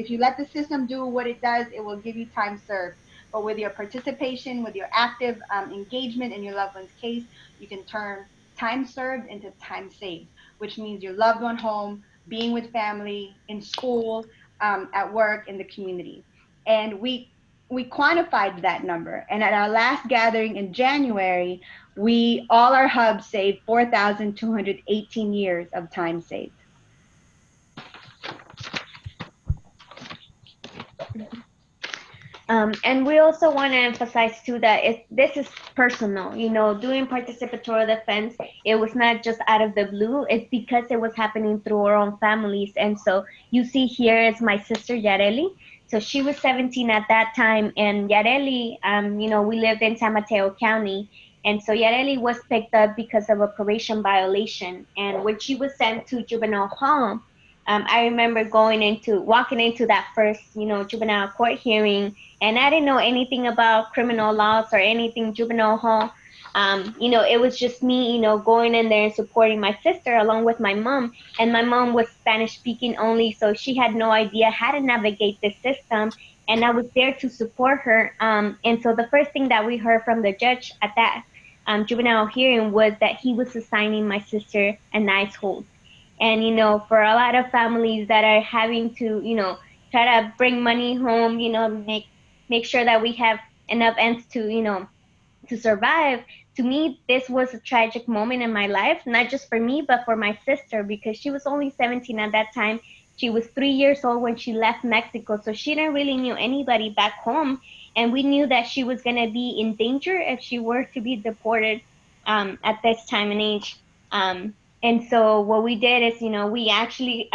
you let the system do what it does, it will give you time served. But with your participation, with your active engagement in your loved one's case, you can turn time served into time saved, which means your loved one home, being with family, in school, at work, in the community. And we quantified that number. And at our last gathering in January, all our hubs saved 4,218 years of time saved. And we also want to emphasize too that this is personal. You know, doing participatory defense, it was not just out of the blue. It's because it was happening through our own families. And so you see here is my sister Yareli. So she was 17 at that time, and Yareli, you know, we lived in San Mateo County, and so Yareli was picked up because of a probation violation. And when she was sent to juvenile hall, I remember walking into that first, you know, juvenile court hearing, and I didn't know anything about criminal laws or anything juvenile hall. You know, it was just me, you know, going in there and supporting my sister along with my mom. And my mom was Spanish speaking only, so she had no idea how to navigate the system. And I was there to support her. And so the first thing that we heard from the judge at that juvenile hearing was that he was assigning my sister a nice hold. And, you know, for a lot of families that are having to, you know, try to bring money home, you know, make sure that we have enough ends to, you know, to survive. To me, this was a tragic moment in my life, not just for me, but for my sister, because she was only 17 at that time. She was 3 years old when she left Mexico, so she didn't really know anybody back home. And we knew that she was going to be in danger if she were to be deported at this time and age. And so what we did is, you know, we actually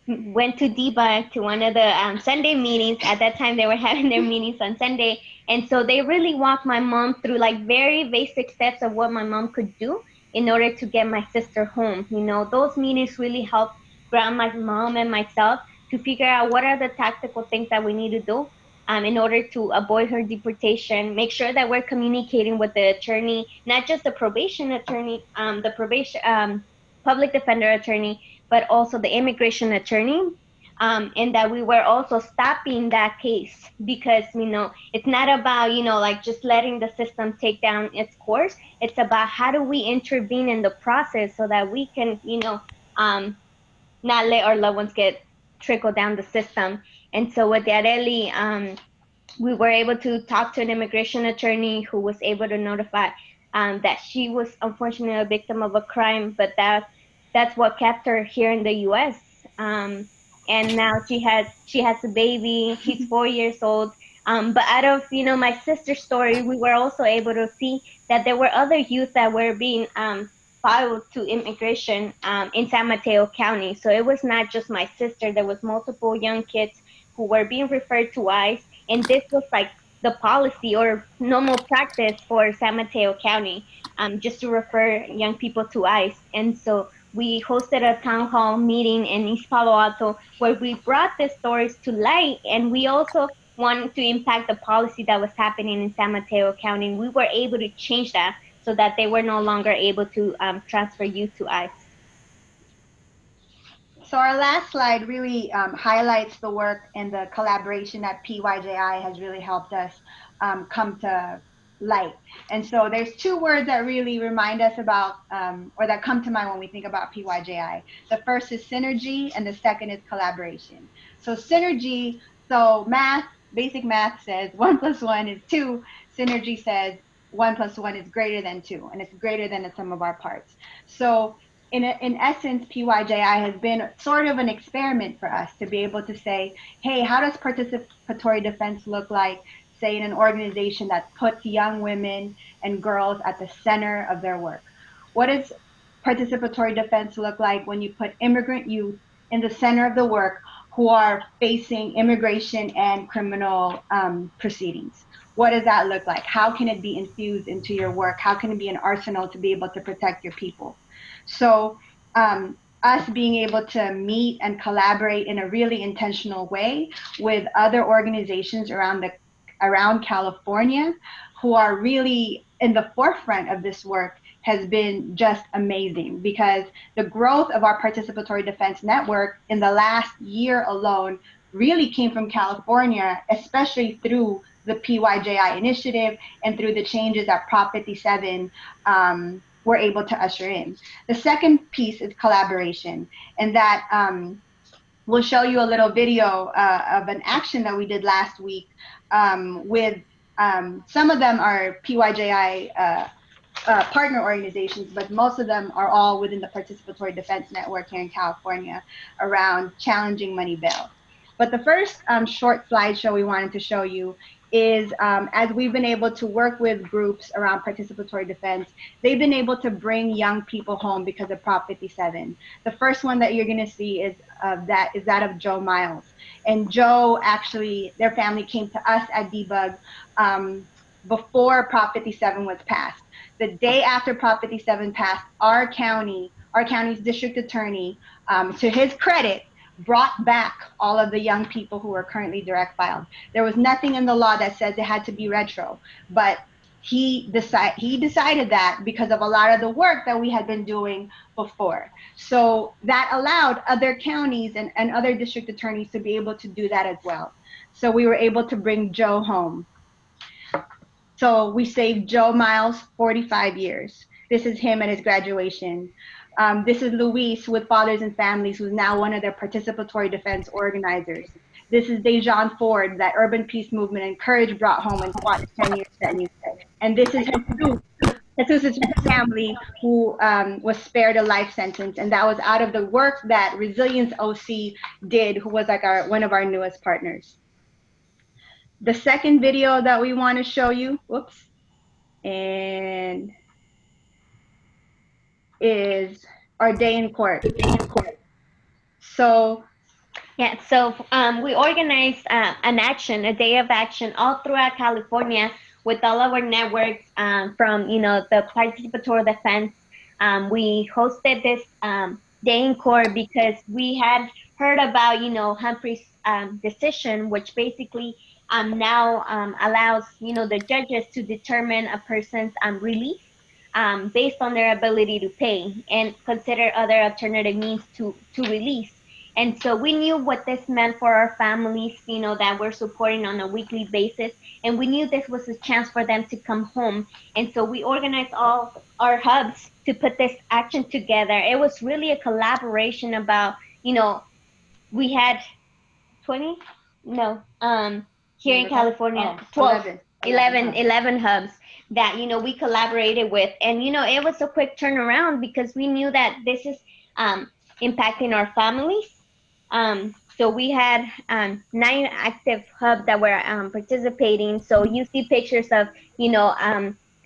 went to DEBA, to one of the Sunday meetings. At that time, they were having their meetings on Sunday. And so they really walked my mom through like very basic steps of what my mom could do in order to get my sister home. You know, those meetings really helped ground my mom and myself to figure out what are the tactical things that we need to do in order to avoid her deportation, make sure that we're communicating with the attorney, not just the probation attorney, the probation public defender attorney, but also the immigration attorney, and that we were also stopping that case, because, you know, it's not about, you know, like just letting the system take down its course. It's about how do we intervene in the process so that we can, you know, not let our loved ones get trickled down the system. And so with Yareli, we were able to talk to an immigration attorney who was able to notify that she was unfortunately a victim of a crime, but that's what kept her here in the U.S. And now she has a baby. She's 4 years old. But out of, you know, my sister's story, we were also able to see that there were other youth that were being filed to immigration in San Mateo County. So it was not just my sister. There was multiple young kids who were being referred to ICE, and this was like the policy or normal practice for San Mateo County, just to refer young people to ICE. And so we hosted a town hall meeting in East Palo Alto where we brought the stories to light, and we also wanted to impact the policy that was happening in San Mateo County. We were able to change that so that they were no longer able to transfer youth to ICE. So our last slide really highlights the work and the collaboration that PYJI has really helped us come to light. And so there's two words that really remind us about, or that come to mind when we think about PYJI. The first is synergy, and the second is collaboration. So synergy, so math, basic math says 1 + 1 is 2. Synergy says 1 + 1 is greater than 2, and it's greater than the sum of our parts. So in essence, PYJI has been sort of an experiment for us to be able to say, hey, how does participatory defense look like, say, in an organization that puts young women and girls at the center of their work? What does participatory defense look like when you put immigrant youth in the center of the work who are facing immigration and criminal proceedings? What does that look like? How can it be infused into your work? How can it be an arsenal to be able to protect your people? So us being able to meet and collaborate in a really intentional way with other organizations around California who are really in the forefront of this work has been just amazing, because the growth of our participatory defense network in the last year alone really came from California, especially through the PYJI initiative and through the changes that Prop 57 were able to usher in. The second piece is collaboration, and that we'll show you a little video of an action that we did last week with some of them are PYJI partner organizations, but most of them are all within the Participatory Defense Network here in California around challenging money bail. But the first short slideshow we wanted to show you is as we've been able to work with groups around participatory defense, they've been able to bring young people home because of Prop 57. The first one that you're going to see is that of Joe Miles. And Joe, actually, their family came to us at DBUG before Prop 57 was passed. The day after Prop 57 passed, our county's district attorney, to his credit, brought back all of the young people who are currently direct filed. There was nothing in the law that says it had to be retro, but he decided that because of a lot of the work that we had been doing before. So that allowed other counties and other district attorneys to be able to do that as well. So we were able to bring Joe home. So we saved Joe Miles 45 years. This is him at his graduation. This is Luis with Fathers and Families, who's now one of their participatory defense organizers. This is Dejan Ford, that Urban Peace Movement and Courage brought home and fought 10 years sentence. And this is Jesus' family, who was spared a life sentence, and that was out of the work that Resilience OC did, who was like one of our newest partners. The second video that we want to show you, is our day in court. So yeah, so we organized a day of action all throughout California with all of our networks from, the participatory defense. We hosted this day in court because we had heard about, Humphrey's decision, which basically now allows, the judges to determine a person's release based on their ability to pay and consider other alternative means to release. And so we knew what this meant for our families, that we're supporting on a weekly basis. And we knew this was a chance for them to come home. And so we organized all our hubs to put this action together. It was really a collaboration about, we had 20? No, here in California, 11 hubs that, we collaborated with. And, it was a quick turnaround because we knew that this is impacting our families. So we had 9 active hubs that were participating. So you see pictures of,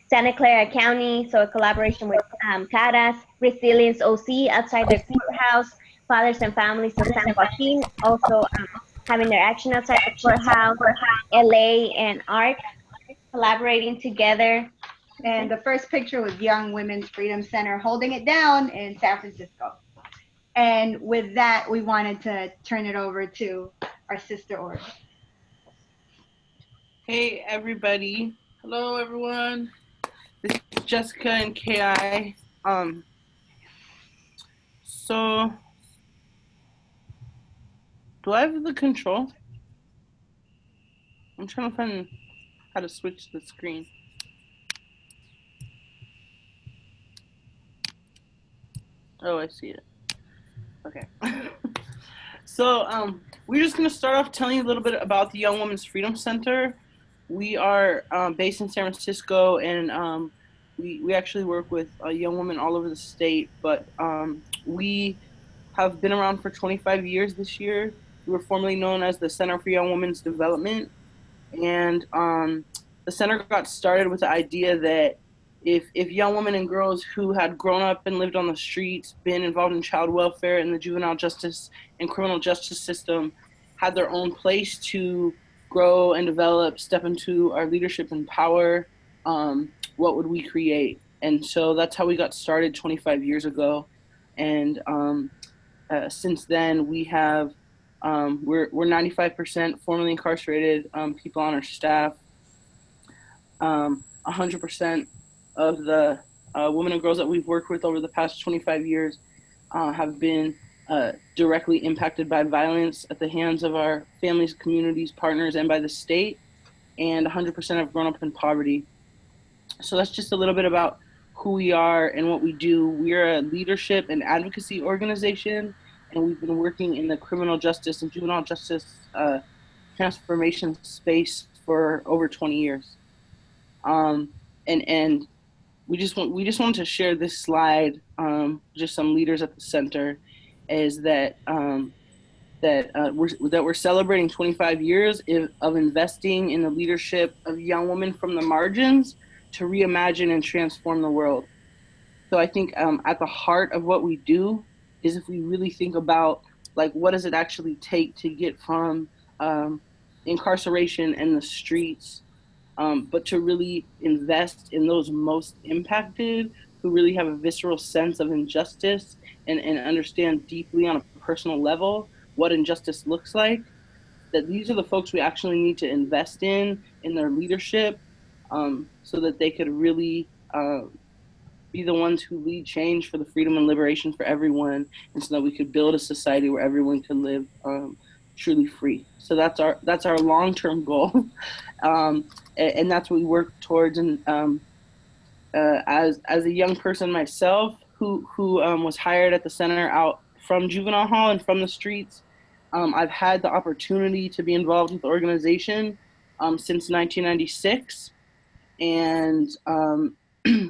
Santa Clara County, so a collaboration with CADAS, Resilience OC outside the courthouse, Fathers and Families of San Joaquin, also having their action outside the courthouse, LA and ARC collaborating together. And the first picture was Young Women's Freedom Center holding it down in San Francisco. And with that, we wanted to turn it over to our sister org. Hey, everybody. Hello, everyone. This is Jessica and KI. So, do I have the control? I'm trying to find how to switch the screen. Oh, I see it. Okay. So we're just going to start off telling you a little bit about the Young Women's Freedom Center. We are based in San Francisco, and we actually work with young women all over the state, but we have been around for 25 years this year. We were formerly known as the Center for Young Women's Development, and the center got started with the idea that if young women and girls who had grown up and lived on the streets, been involved in child welfare and the juvenile justice and criminal justice system, had their own place to grow and develop, step into our leadership and power, what would we create? And so that's how we got started 25 years ago. And since then, we have, we're 95% formerly incarcerated people on our staff. 100% of the women and girls that we've worked with over the past 25 years have been directly impacted by violence at the hands of our families, communities, partners, and by the state, and 100% have grown up in poverty. So that's just a little bit about who we are and what we do. We're a leadership and advocacy organization, and we've been working in the criminal justice and juvenile justice transformation space for over 20 years. And we just wanted to share this slide, just some leaders at the center, is that we're celebrating 25 years of investing in the leadership of young women from the margins to reimagine and transform the world. So I think at the heart of what we do is if we really think about, like, what does it actually take to get from incarceration and the streets, but to really invest in those most impacted, who really have a visceral sense of injustice and understand deeply on a personal level what injustice looks like, that these are the folks we actually need to invest in their leadership, so that they could really be the ones who lead change for the freedom and liberation for everyone, and so that we could build a society where everyone can live truly free. So that's our long-term goal, and that's what we work towards. And as a young person myself, who was hired at the center out from juvenile hall and from the streets, I've had the opportunity to be involved with the organization since 1996. And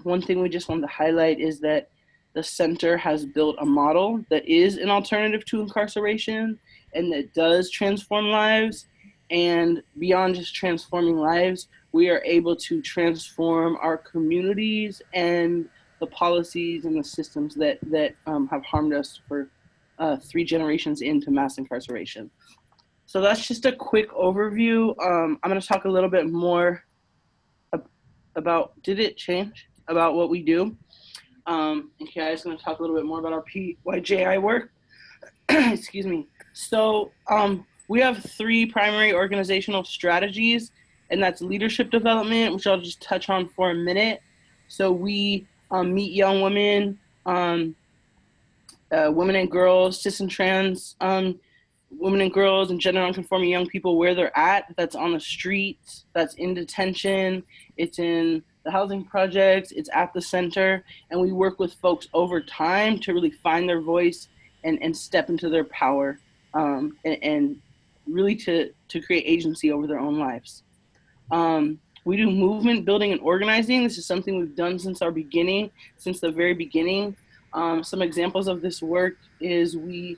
one thing we just wanted to highlight is that the center has built a model that is an alternative to incarceration and that does transform lives. And beyond just transforming lives, we are able to transform our communities and the policies and the systems that have harmed us for 3 generations into mass incarceration. So that's just a quick overview. I'm going to talk a little bit more about, did it change? About what we do. And Kai is going to talk a little bit more about our PYJI work. Excuse me. So we have 3 primary organizational strategies, and that's leadership development, which I'll just touch on for a minute. So we meet young women, women and girls, cis and trans women and girls, and gender nonconforming young people where they're at. That's on the streets, that's in detention, it's in the housing projects, it's at the center, and we work with folks over time to really find their voice and step into their power, and really to create agency over their own lives. We do movement building and organizing. This is something we've done since the very beginning. Some examples of this work is we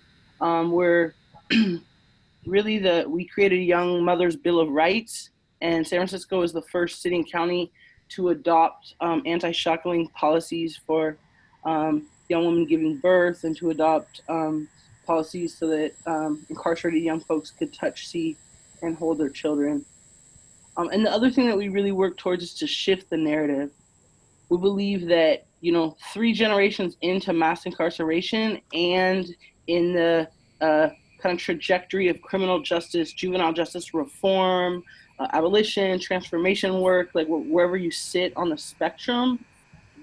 created a Young Mother's Bill of Rights, and San Francisco is the first city and county to adopt anti-shackling policies for young women giving birth, and to adopt policies so that incarcerated young folks could touch, see, and hold their children. And the other thing that we really work towards is to shift the narrative. We believe that, 3 generations into mass incarceration and in the kind of trajectory of criminal justice, juvenile justice reform, abolition, transformation work, like wherever you sit on the spectrum,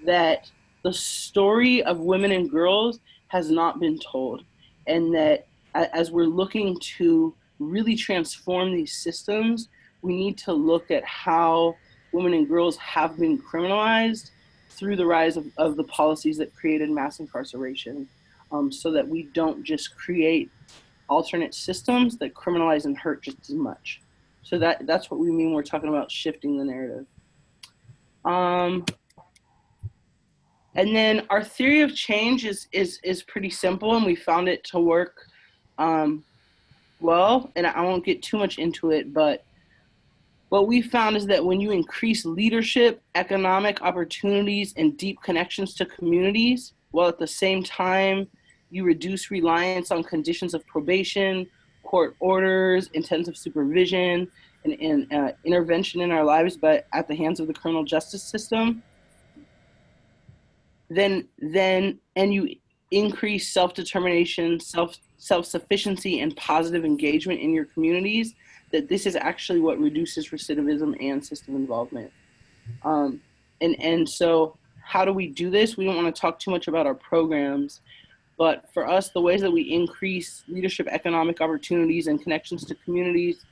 that the story of women and girls has not been told. And that as we're looking to really transform these systems, we need to look at how women and girls have been criminalized through the rise of the policies that created mass incarceration, so that we don't just create alternate systems that criminalize and hurt just as much. So that's what we mean when we're talking about shifting the narrative. And then our theory of change is pretty simple, and we found it to work well, and I won't get too much into it, but what we found is that when you increase leadership, economic opportunities, and deep connections to communities, while at the same time you reduce reliance on conditions of probation, court orders, intensive supervision, and intervention in our lives, but at the hands of the criminal justice system, then you increase self-determination, self-sufficiency, and positive engagement in your communities, that this is actually what reduces recidivism and system involvement. And so how do we do this? We don't want to talk too much about our programs, but for us, the ways that we increase leadership, economic opportunities, and connections to communities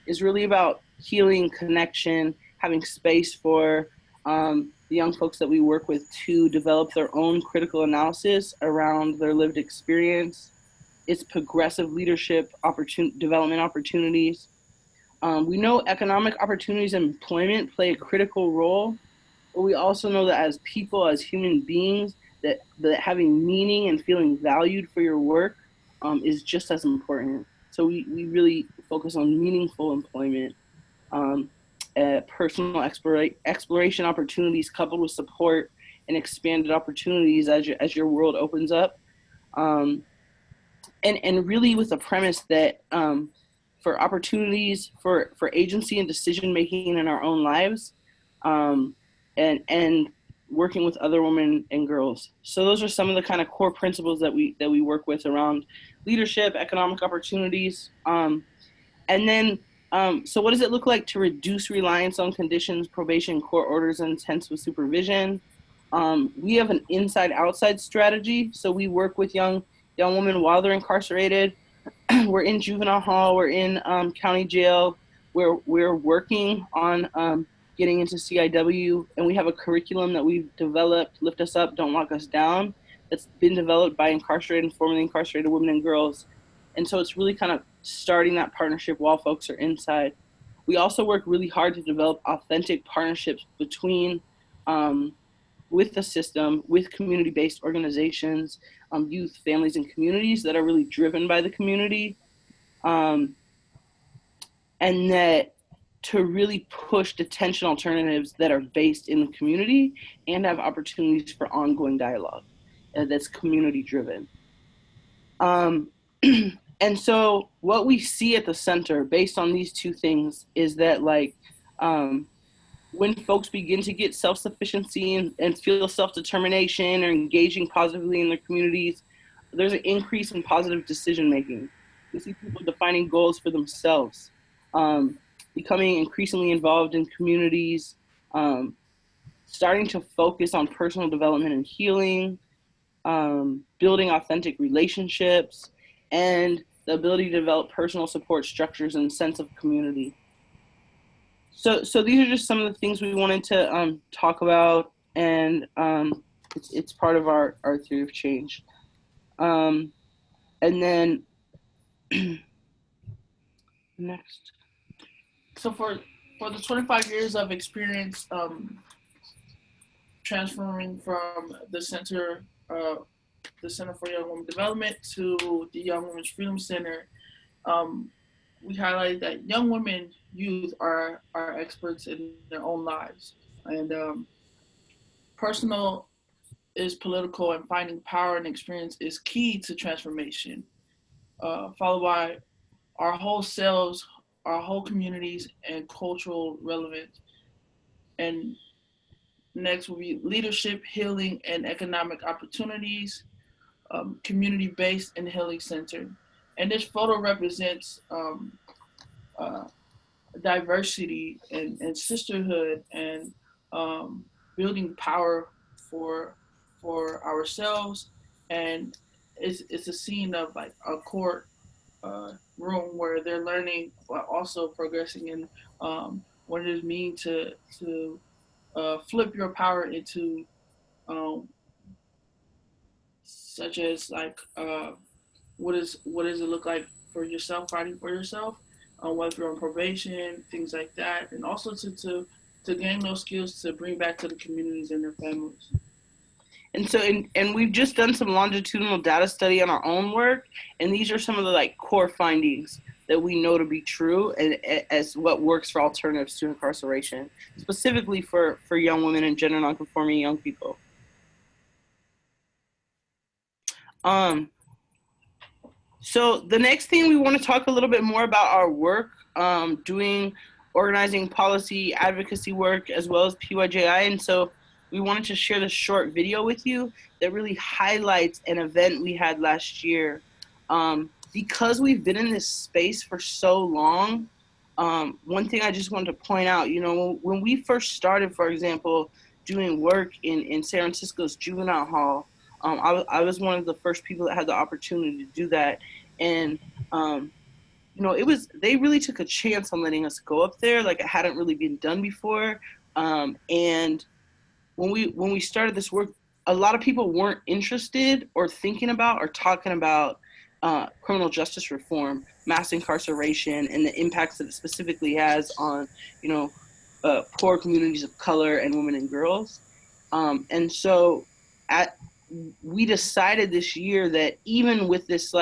is really about healing, connection, having space for the young folks that we work with to develop their own critical analysis around their lived experience. It's progressive leadership development opportunities. We know economic opportunities and employment play a critical role, but we also know that as people, as human beings, that having meaning and feeling valued for your work is just as important. So we really focus on meaningful employment, personal exploration opportunities coupled with support and expanded opportunities as your world opens up. And really with the premise that for opportunities for agency and decision making in our own lives, and working with other women and girls. So those are some of the kind of core principles that we work with around leadership, economic opportunities. And then, so what does it look like to reduce reliance on conditions, probation, court orders, and intensive supervision? We have an inside-outside strategy. So we work with young women while they're incarcerated. We're in juvenile hall, we're in county jail, we're working on getting into CIW, and we have a curriculum that we've developed, Lift Us Up, Don't Lock Us Down, that's been developed by incarcerated and formerly incarcerated women and girls. And so it's really kind of starting that partnership while folks are inside. We also work really hard to develop authentic partnerships between, with the system, with community-based organizations, youth, families, and communities that are really driven by the community. And that to really push detention alternatives that are based in the community and have opportunities for ongoing dialogue that's community driven. And so what we see at the center based on these two things is that when folks begin to get self-sufficiency and feel self-determination or engaging positively in their communities, there's an increase in positive decision-making. We see people defining goals for themselves, becoming increasingly involved in communities, starting to focus on personal development and healing, building authentic relationships, and the ability to develop personal support structures and sense of community. So these are just some of the things we wanted to talk about, and it's part of our theory of change. And then next. So for the 25 years of experience transferring from the Center for Young Women Development to the Young Women's Freedom Center, we highlight that young women, youth are experts in their own lives. And personal is political, and finding power and experience is key to transformation, followed by our whole selves, our whole communities, and cultural relevance. And next will be leadership, healing, and economic opportunities, community-based and healing center. And this photo represents diversity and sisterhood and building power for ourselves. And it's a scene of like a court room where they're learning, but also progressing in what it means to flip your power into such as like what does it look like for yourself, fighting for yourself, whether you're on probation, things like that, and also to gain those skills to bring back to the communities and their families. And so, and we've just done some longitudinal data study on our own work, and these are some of the like core findings that we know to be true and as what works for alternatives to incarceration, specifically for young women and gender nonconforming young people. So the next thing we want to talk a little bit more about our work, doing organizing policy advocacy work as well as PYJI. And so we wanted to share this short video with you that really highlights an event we had last year. Because we've been in this space for so long, one thing I just wanted to point out, you know, when we first started, for example, doing work in San Francisco's juvenile hall. I was one of the first people that had the opportunity to do that. And, they really took a chance on letting us go up there. Like, it hadn't really been done before. And when we started this work, a lot of people weren't interested or thinking about or talking about criminal justice reform, mass incarceration, and the impacts that it specifically has on, poor communities of color and women and girls. And so we decided this year that even with this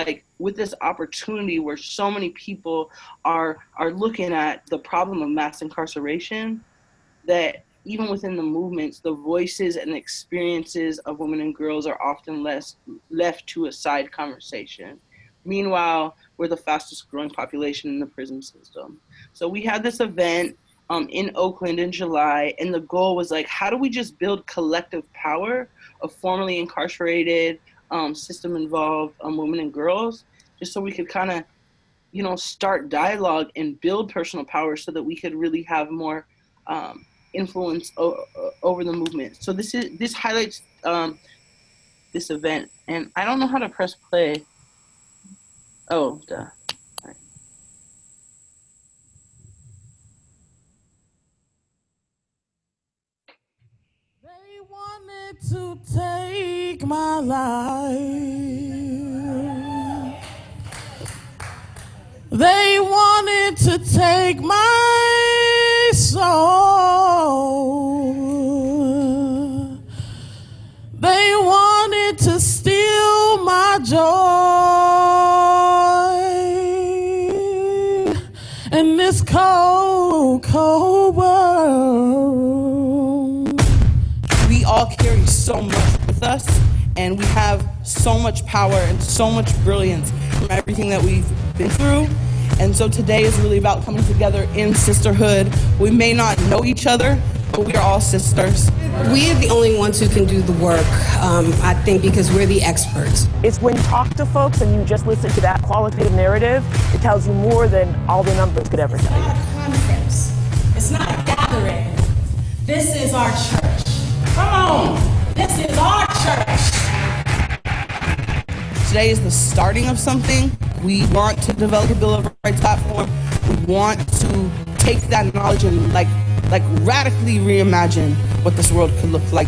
opportunity where so many people are looking at the problem of mass incarceration, that even within the movements, the voices and experiences of women and girls are often left to a side conversation. Meanwhile, we're the fastest growing population in the prison system. So we had this event in Oakland in July, and the goal was like, how do we just build collective power of formerly incarcerated, system-involved women and girls, just so we could kind of, start dialogue and build personal power so that we could really have more influence over the movement. So this highlights this event, and I don't know how to press play. Oh, duh. Right. They wanted to take my life. They wanted to take my soul. They wanted to steal my joy. In this cold, cold world. We all carry so much with us, and we have so much power and so much brilliance from everything that we've been through. And so today is really about coming together in sisterhood. We may not know each other, but we are all sisters. We are the only ones who can do the work, I think, because we're the experts. It's when you talk to folks and you just listen to that qualitative narrative, it tells you more than all the numbers could ever tell you. It's not a conference. It's not a gathering. This is our church. Come on. This is our church. Today is the starting of something. We want to develop a Bill of Rights platform. We want to take that knowledge and like radically reimagine what this world could look like.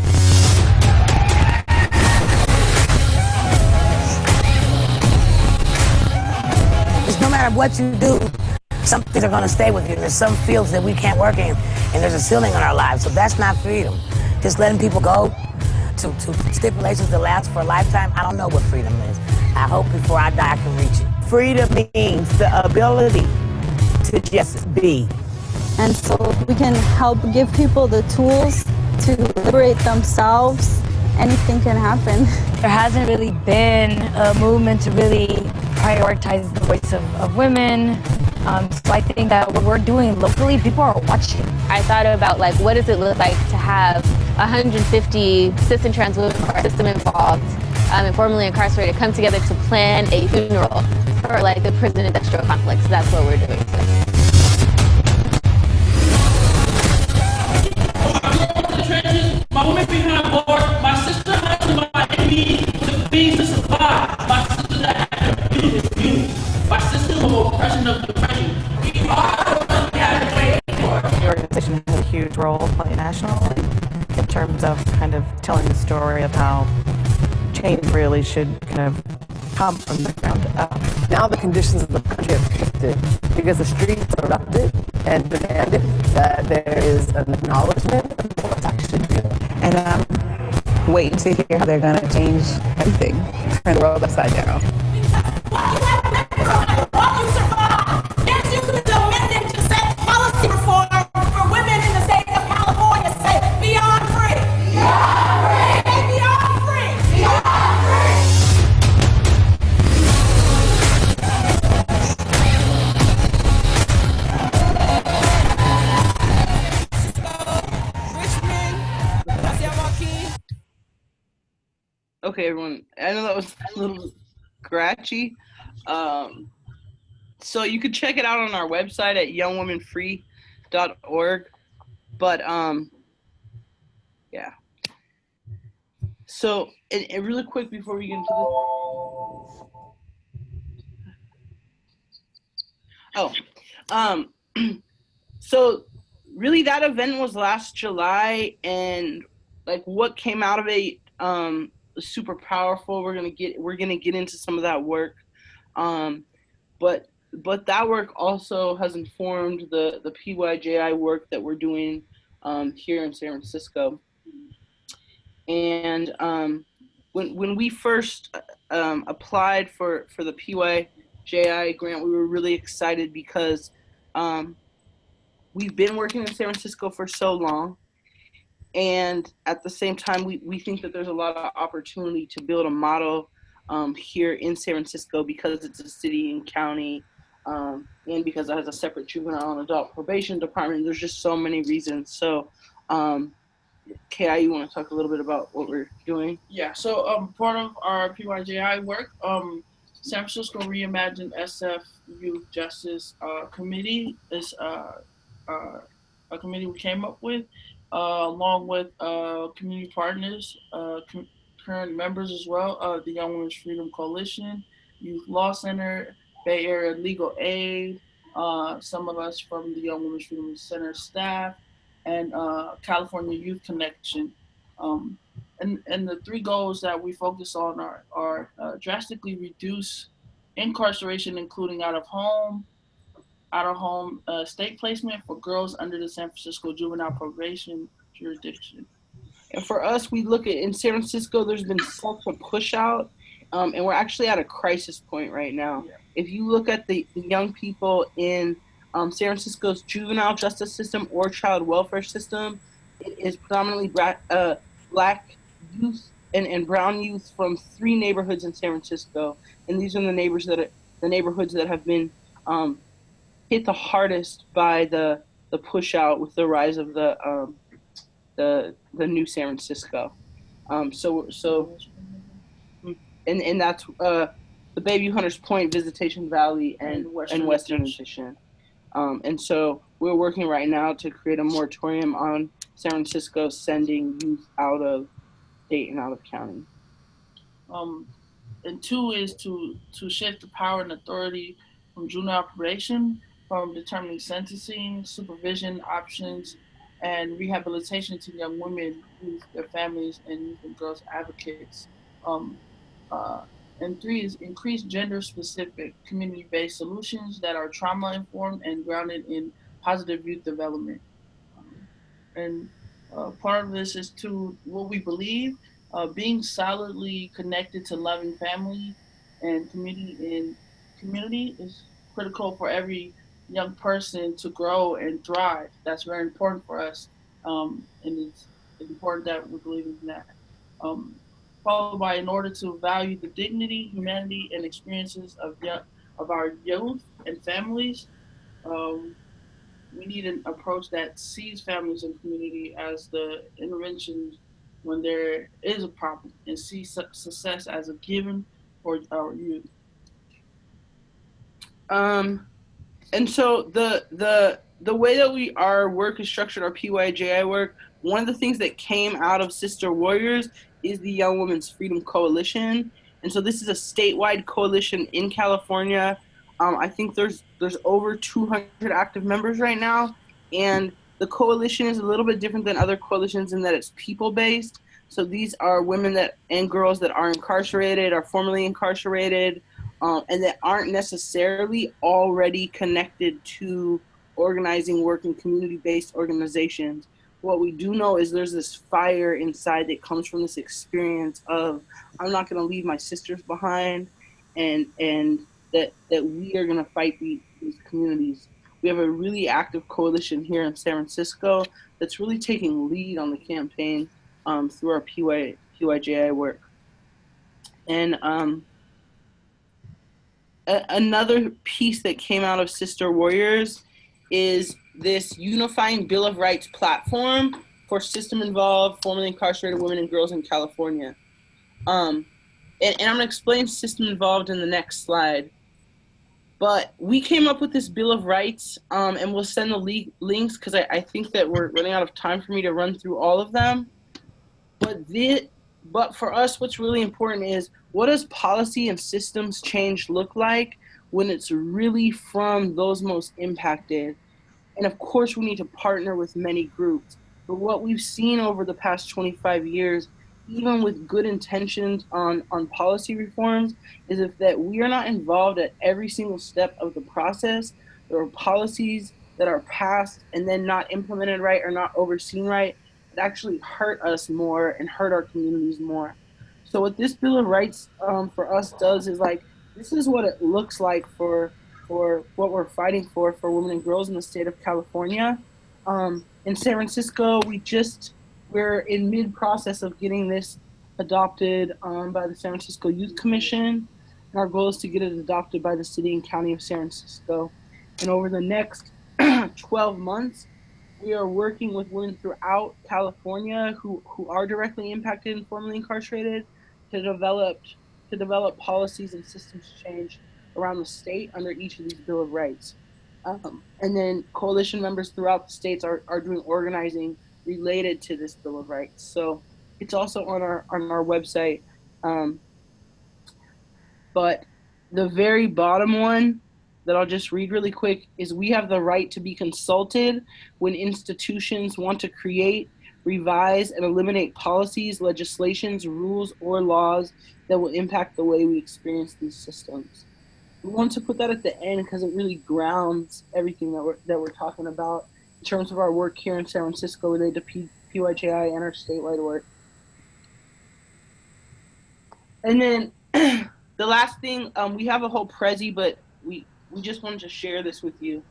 Because no matter what you do, some things are going to stay with you. There's some fields that we can't work in, and there's a ceiling on our lives. So that's not freedom. Just letting people go to stipulations that last for a lifetime. I don't know what freedom is. I hope before I die I can reach it. Freedom means the ability to just be. And so we can help give people the tools to liberate themselves. Anything can happen. There hasn't really been a movement to really prioritize the voice of women. So I think that what we're doing locally, people are watching. I thought about what does it look like to have 150 cis and trans women who are system involved and formerly incarcerated come together to plan a funeral for the prison industrial complex. So that's what we're doing today. My woman behind bars, my sister had to my enemies the things to survive. My sister that had to abuse. My sister of oppression of depression. We are the had to play for. The organization has a huge role to play nationally in terms of kind of telling the story of how change really should kind of come from the ground up. Now the conditions of the country have shifted because the streets erupted and demanded that there is an acknowledgement of what I should do. And I'm waiting to hear how they're going to change everything, turn the world upside down. Okay, everyone. I know that was a little scratchy. So you could check it out on our website at youngwomenfree.org. But Yeah. So, and really quick before we get into this. So really that event was last July, and like what came out of it was super powerful. We're gonna get into some of that work. But that work also has informed the PYJI work that we're doing here in San Francisco. And when we first applied for the PYJI grant, we were really excited because we've been working in San Francisco for so long, and at the same time, we think that there's a lot of opportunity to build a model here in San Francisco because it's a city and county, and because it has a separate juvenile and adult probation department. There's just so many reasons. So, K.I., you want to talk a little bit about what we're doing? Yeah, so part of our PYJI work, San Francisco Reimagined SF Youth Justice Committee is a committee we came up with, along with community partners, current members as well, the Young Women's Freedom Coalition, Youth Law Center, Bay Area Legal Aid, some of us from the Young Women's Freedom Center staff, and California Youth Connection. And the three goals that we focus on are drastically reduce incarceration, including out of home state placement for girls under the San Francisco juvenile probation jurisdiction. And for us, we look at in San Francisco, there's been such a push out, and we're actually at a crisis point right now. Yeah. If you look at the young people in San Francisco's juvenile justice system or child welfare system, it is predominantly black youth and brown youth from 3 neighborhoods in San Francisco, and these are the neighborhoods that have been hit the hardest by the push out with the rise of the new San Francisco. And that's the Bayview Hunters Point, Visitation Valley, and Western Addition. And so we're working right now to create a moratorium on San Francisco sending youth out of state and out of county. And 2 is to shift the power and authority from juvenile probation, from determining sentencing, supervision options, and rehabilitation to young women, youth, their families, and youth and girls advocates. And 3 is increase gender-specific, community-based solutions that are trauma-informed and grounded in positive youth development. And part of this is to what we believe, being solidly connected to loving family and community is critical for every young person to grow and thrive. That's very important for us, and it's important that we believe in that. Followed by, in order to value the dignity, humanity, and experiences of our youth and families, we need an approach that sees families and community as the interventions when there is a problem, and sees success as a given for our youth. And so the way that our work is structured, our PYJI work, one of the things that came out of Sister Warriors is the Young Women's Freedom Coalition. And so this is a statewide coalition in California. I think there's over 200 active members right now. And the coalition is a little bit different than other coalitions in that it's people-based. So these are women and girls that are incarcerated, are formerly incarcerated, and that aren't necessarily already connected to organizing work in community-based organizations. What we do know is there's this fire inside that comes from this experience of, I'm not going to leave my sisters behind, and that we are going to fight these communities. We have a really active coalition here in San Francisco that's really taking lead on the campaign through our PYJI work. And another piece that came out of Sister Warriors is this Unifying Bill of Rights platform for system-involved, formerly incarcerated women and girls in California. And I'm going to explain system-involved in the next slide. But we came up with this Bill of Rights, and we'll send the links because I think that we're running out of time for me to run through all of them. But for us, what's really important is, what does policy and systems change look like when it's really from those most impacted? And of course, we need to partner with many groups. But what we've seen over the past 25 years, even with good intentions on policy reforms, is that we are not involved at every single step of the process. There are policies that are passed and then not implemented right or not overseen right that actually hurt us more and hurt our communities more. So what this Bill of Rights for us does is, like, this is what it looks like for what we're fighting for women and girls in the state of California. In San Francisco, we're in mid-process of getting this adopted by the San Francisco Youth Commission. And our goal is to get it adopted by the city and county of San Francisco. And over the next 12 months, we are working with women throughout California who are directly impacted and formerly incarcerated to develop policies and systems change around the state under each of these Bill of Rights. And then coalition members throughout the states are doing organizing related to this Bill of Rights. So it's also on our website. But the very bottom one that I'll just read really quick is, we have the right to be consulted when institutions want to create, revise, and eliminate policies, legislations, rules, or laws that will impact the way we experience these systems. We want to put that at the end because it really grounds everything that we're talking about in terms of our work here in San Francisco related to PYJI and our statewide work. And then the last thing, we have a whole Prezi, but we just wanted to share this with you.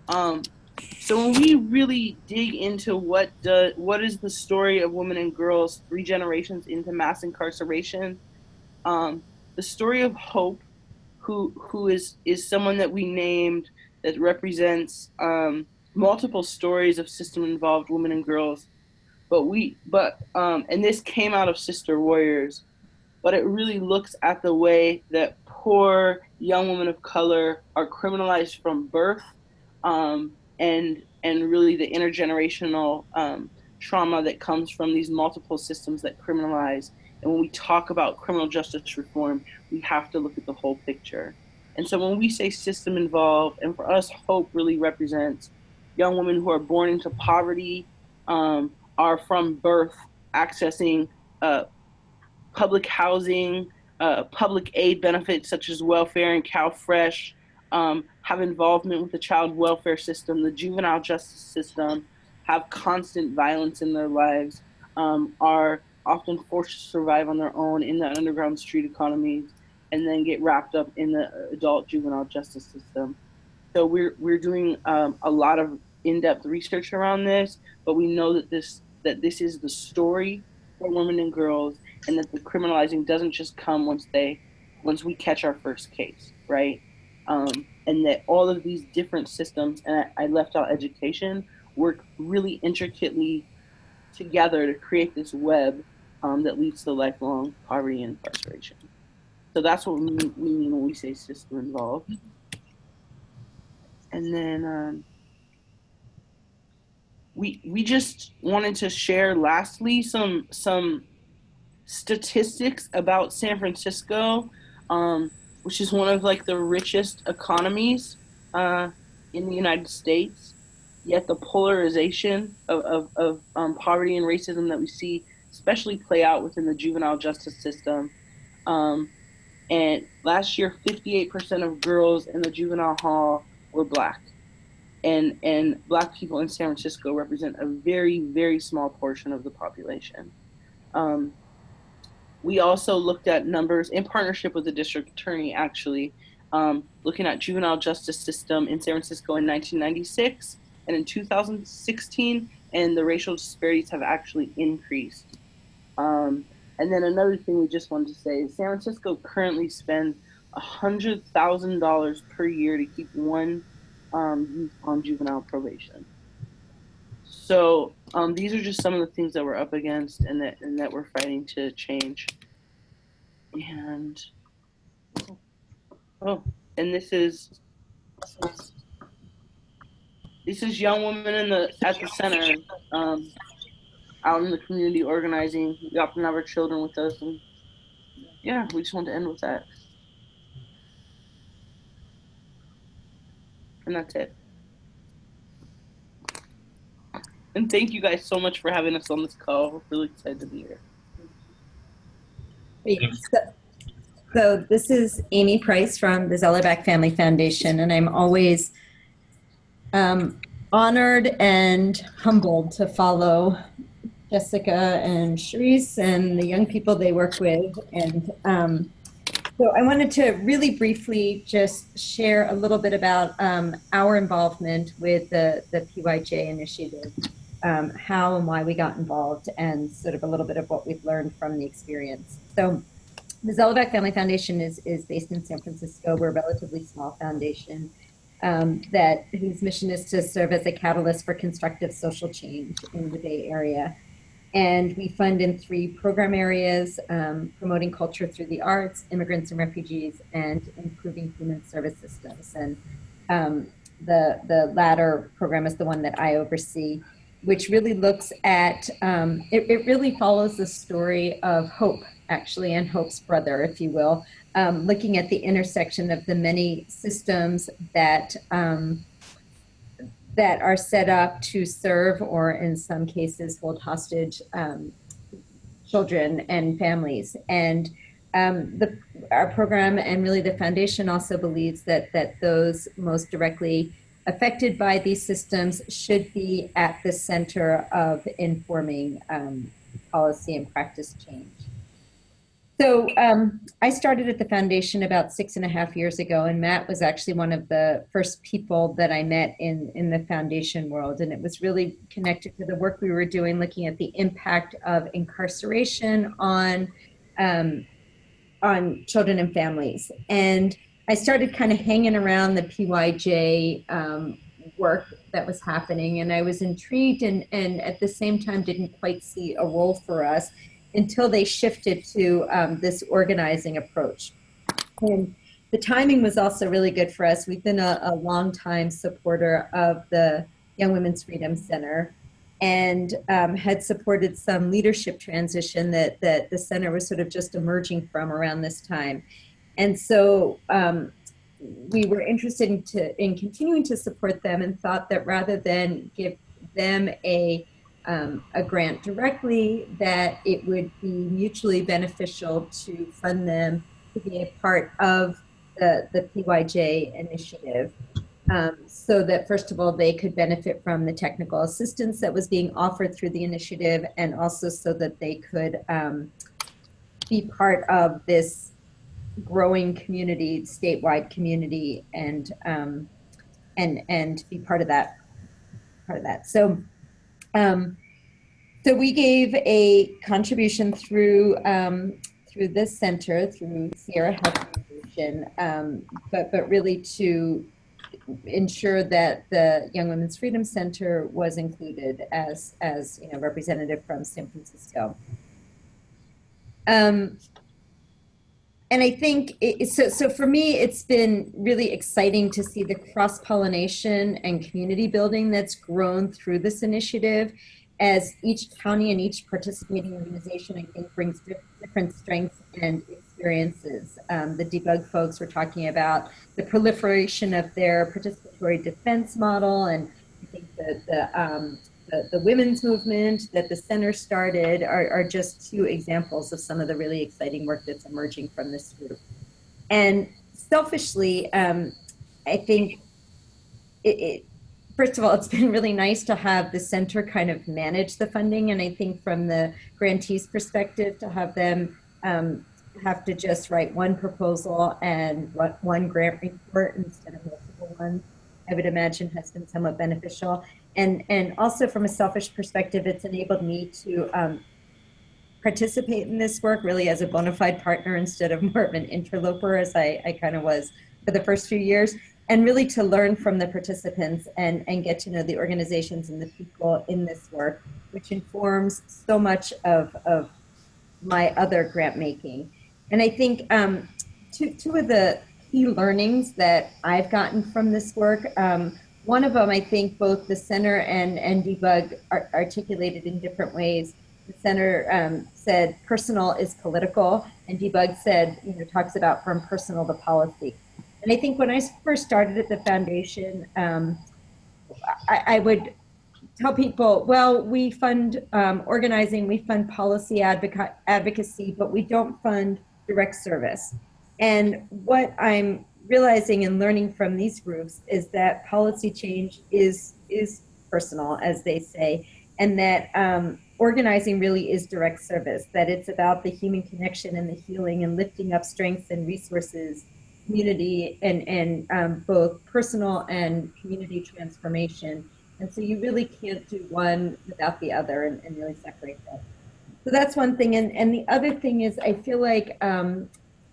So when we really dig into what is the story of women and girls 3 generations into mass incarceration, the story of Hope, who is someone that we named that represents multiple stories of system-involved women and girls, and this came out of Sister Warriors, but it really looks at the way that poor young women of color are criminalized from birth, and really the intergenerational trauma that comes from these multiple systems that criminalize. And when we talk about criminal justice reform, we have to look at the whole picture. And so when we say system involved, and for us, Hope really represents young women who are born into poverty, are from birth accessing public housing, public aid benefits such as welfare and CalFresh, have involvement with the child welfare system, the juvenile justice system, have constant violence in their lives, are often forced to survive on their own in the underground street economies, and then get wrapped up in the adult juvenile justice system. So we're doing a lot of in-depth research around this, but we know that this is the story for women and girls, and that the criminalizing doesn't just come once we catch our first case, right? And that all of these different systems, and I left out education, work really intricately together to create this web that leads to lifelong poverty and incarceration. So that's what we mean when we say system involved. And then we just wanted to share lastly some statistics about San Francisco, which is one of like the richest economies in the United States. Yet the polarization of poverty and racism that we see especially play out within the juvenile justice system. And last year, 58% of girls in the juvenile hall were Black. And Black people in San Francisco represent a very, very small portion of the population. We also looked at numbers in partnership with the district attorney, actually, looking at juvenile justice system in San Francisco in 1996 and in 2016, and the racial disparities have actually increased. And then another thing we just wanted to say is San Francisco currently spends $100,000 per year to keep one youth on juvenile probation. So these are just some of the things that we're up against and that we're fighting to change. And and this is young women at the center. out in the community organizing. We often have our children with us, and yeah, we just want to end with that. And that's it. And thank you guys so much for having us on this call. We're really excited to be here. So this is Amy Price from the Zellerbach Family Foundation, and I'm always honored and humbled to follow Jessica and Sharice and the young people they work with. And so I wanted to really briefly just share a little bit about our involvement with the PYJ initiative, how and why we got involved, and sort of a little bit of what we've learned from the experience. So the Zellerbach Family Foundation is based in San Francisco. We're a relatively small foundation whose mission is to serve as a catalyst for constructive social change in the Bay Area. And we fund in 3 program areas: promoting culture through the arts, immigrants and refugees, and improving human service systems. And the latter program is the one that I oversee, which really looks at, it really follows the story of hope, actually, and hope's brother, if you will, looking at the intersection of the many systems that that are set up to serve, or in some cases hold hostage, children and families. And our program, and really the foundation, also believes that those most directly affected by these systems should be at the center of informing policy and practice change. So I started at the foundation about 6.5 years ago, and Matt was actually one of the first people that I met in the foundation world. And it was really connected to the work we were doing, looking at the impact of incarceration on children and families. And I started kind of hanging around the PYJ work that was happening, and I was intrigued, and at the same time didn't quite see a role for us until they shifted to this organizing approach. And the timing was also really good for us. We've been a long-time supporter of the Young Women's Freedom Center, and had supported some leadership transition that the center was sort of just emerging from around this time. And so we were interested in continuing to support them, and thought that rather than give them a grant directly, that it would be mutually beneficial to fund them to be a part of the PYJ initiative, so that first of all they could benefit from the technical assistance that was being offered through the initiative, and also so that they could be part of this growing community, statewide community, and be part of that. So we gave a contribution through this center, through Sierra Health Foundation, but really to ensure that the Young Women's Freedom Center was included as representative from San Francisco. And I think, so for me, it's been really exciting to see the cross-pollination and community building that's grown through this initiative, as each county and each participating organization, I think, brings different strengths and experiences. The Debug folks were talking about the proliferation of their participatory defense model, and I think that the women's movement that the center started are just 2 examples of some of the really exciting work that's emerging from this group. And selfishly, I think first of all, it's been really nice to have the center kind of manage the funding. And I think from the grantees' perspective, to have them have to just write one proposal and one grant report instead of multiple ones, I would imagine has been somewhat beneficial. And also from a selfish perspective, it's enabled me to participate in this work really as a bona fide partner instead of more of an interloper, as I kind of was for the first few years, and really to learn from the participants and get to know the organizations and the people in this work, which informs so much of my other grant making. And I think two of the key learnings that I've gotten from this work, one of them, I think both the center and Debug are articulated in different ways. The center said personal is political, and Debug said, talks about from personal to policy. And I think when I first started at the foundation, I would tell people, well, we fund organizing, we fund policy advocacy, but we don't fund direct service. And what I'm realizing and learning from these groups is that policy change is personal, as they say, and that organizing really is direct service, that it's about the human connection and the healing and lifting up strengths and resources, community, and both personal and community transformation. And so you really can't do one without the other and really separate them. So that's one thing. And the other thing is, I feel like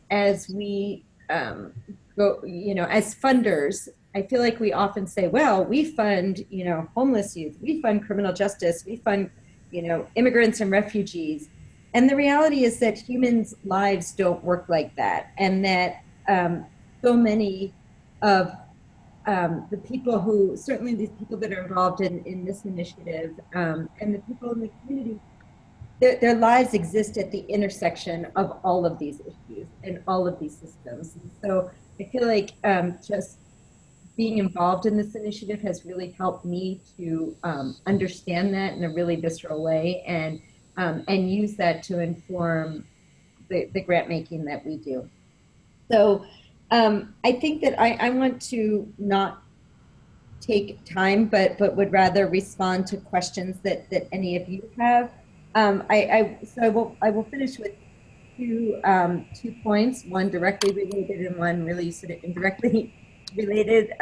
as we go, as funders, I feel like we often say, well, we fund, homeless youth, we fund criminal justice, we fund, immigrants and refugees. And the reality is that humans' lives don't work like that. And that so many of the people who, certainly these people that are involved in this initiative, and the people in the community, their lives exist at the intersection of all of these issues and all of these systems. And so I feel like just being involved in this initiative has really helped me to understand that in a really visceral way and use that to inform the grant making that we do. So I think that I want to not take time, but would rather respond to questions that any of you have. I will finish with two points, one directly related and one really sort of indirectly related.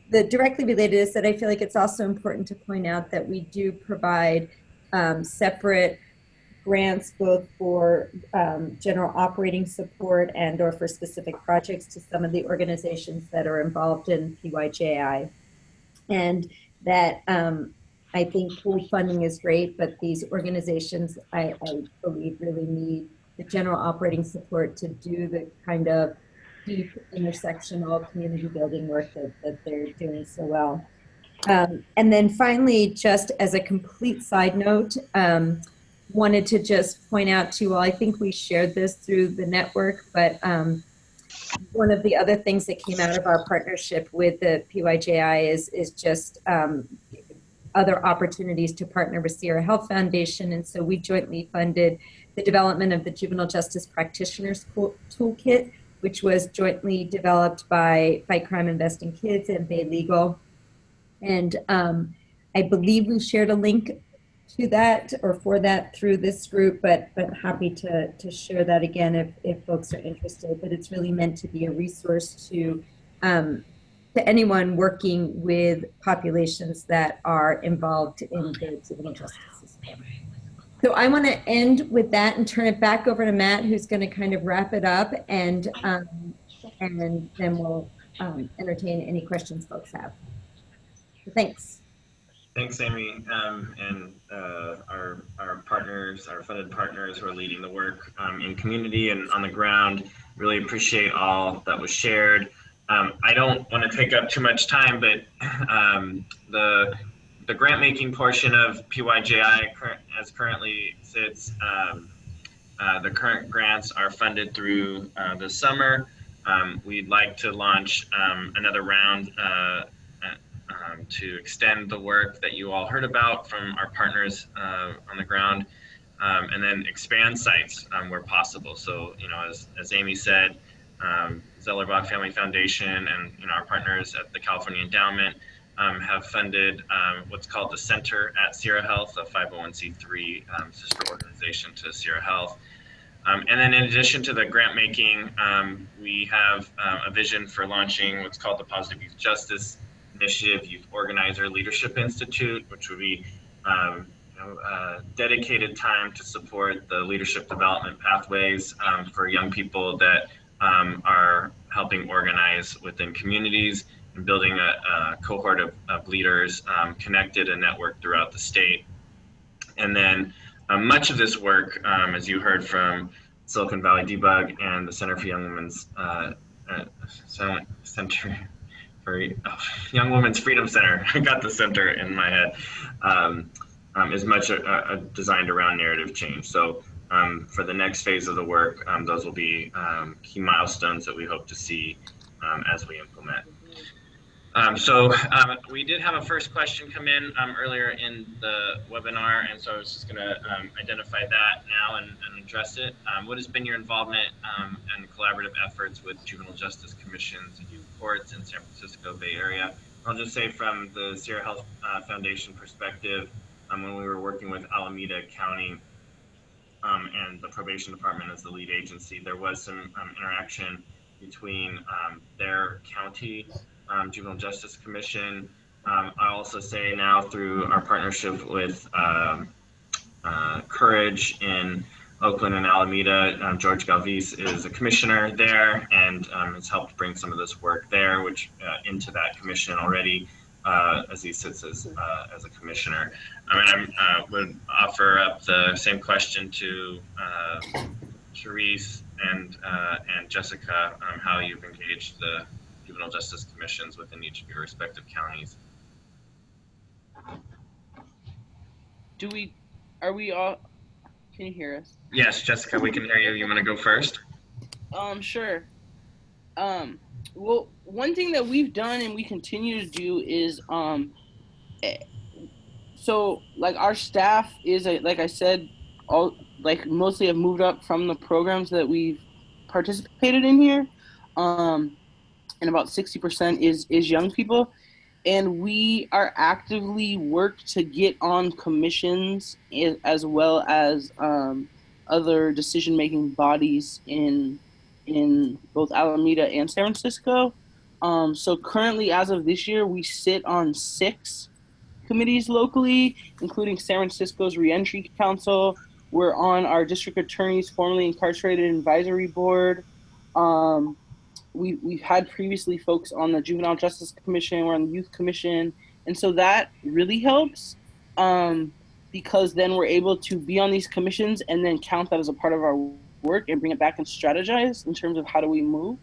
The directly related is that I feel like it's also important to point out that we do provide separate grants both for general operating support and or for specific projects to some of the organizations that are involved in PYJI. And that I think full funding is great, but these organizations, I believe, really need the general operating support to do the kind of deep intersectional community building work that they're doing so well. And then finally, just as a complete side note, wanted to just point out to you all, I think we shared this through the network, but one of the other things that came out of our partnership with the PYJI is just other opportunities to partner with Sierra Health Foundation. And so we jointly funded the development of the Juvenile Justice Practitioners Toolkit, which was jointly developed by Fight Crime Invest in Kids and Bay Legal. And I believe we shared a link to that or for that through this group, but happy to share that again if folks are interested. But it's really meant to be a resource to anyone working with populations that are involved in the juvenile justice system. So I want to end with that and turn it back over to Matt, who's going to kind of wrap it up, and then we'll entertain any questions folks have. So thanks. Thanks, Amy, and our partners, our funded partners who are leading the work in community and on the ground. Really appreciate all that was shared. I don't want to take up too much time, but the grant making portion of PYJI as currently sits, the current grants are funded through the summer. We'd like to launch another round to extend the work that you all heard about from our partners on the ground, and then expand sites where possible. So, as Amy said, Zellerbach Family Foundation and our partners at the California Endowment have funded what's called the Center at Sierra Health, a 501c3 sister organization to Sierra Health. And then in addition to the grant making, we have a vision for launching what's called the Positive Youth Justice Initiative Youth Organizer Leadership Institute, which would be dedicated time to support the leadership development pathways for young people that are helping organize within communities and building a cohort of leaders connected and networked throughout the state. And then much of this work, as you heard from Silicon Valley Debug and the Center for Young Women's Center Young Women's Freedom Center. I got the center in my head. Is much designed around narrative change. So for the next phase of the work, those will be key milestones that we hope to see as we implement. We did have a first question come in earlier in the webinar, and so I was just going to identify that now and address it. What has been your involvement and collaborative efforts with juvenile justice commissions and youth courts in San Francisco Bay Area? I'll just say from the Sierra Health Foundation perspective, when we were working with Alameda County and the probation department as the lead agency, there was some interaction between their county Juvenile Justice Commission. I also say now through our partnership with Courage in Oakland and Alameda, George Galvis is a commissioner there and has helped bring some of this work there, which into that commission already as he sits as a commissioner. I would offer up the same question to Charisse and Jessica, how you've engaged the juvenile justice commissions within each of your respective counties. Are we all, can you hear us? Yes, Jessica, we can hear you. You want to go first? Sure. Well, one thing that we've done and we continue to do is, so like our staff is, like I said, mostly have moved up from the programs that we've participated in here. And about 60% is young people. And we are actively work to get on commissions as well as other decision-making bodies in both Alameda and San Francisco. So currently, as of this year, we sit on 6 committees locally, including San Francisco's Reentry Council. We're on our district attorney's formerly incarcerated advisory board. We've had previously folks on the Juvenile Justice Commission, we're on the Youth Commission, and so that really helps because then we're able to be on these commissions and then count that as a part of our work and bring it back and strategize in terms of how do we move.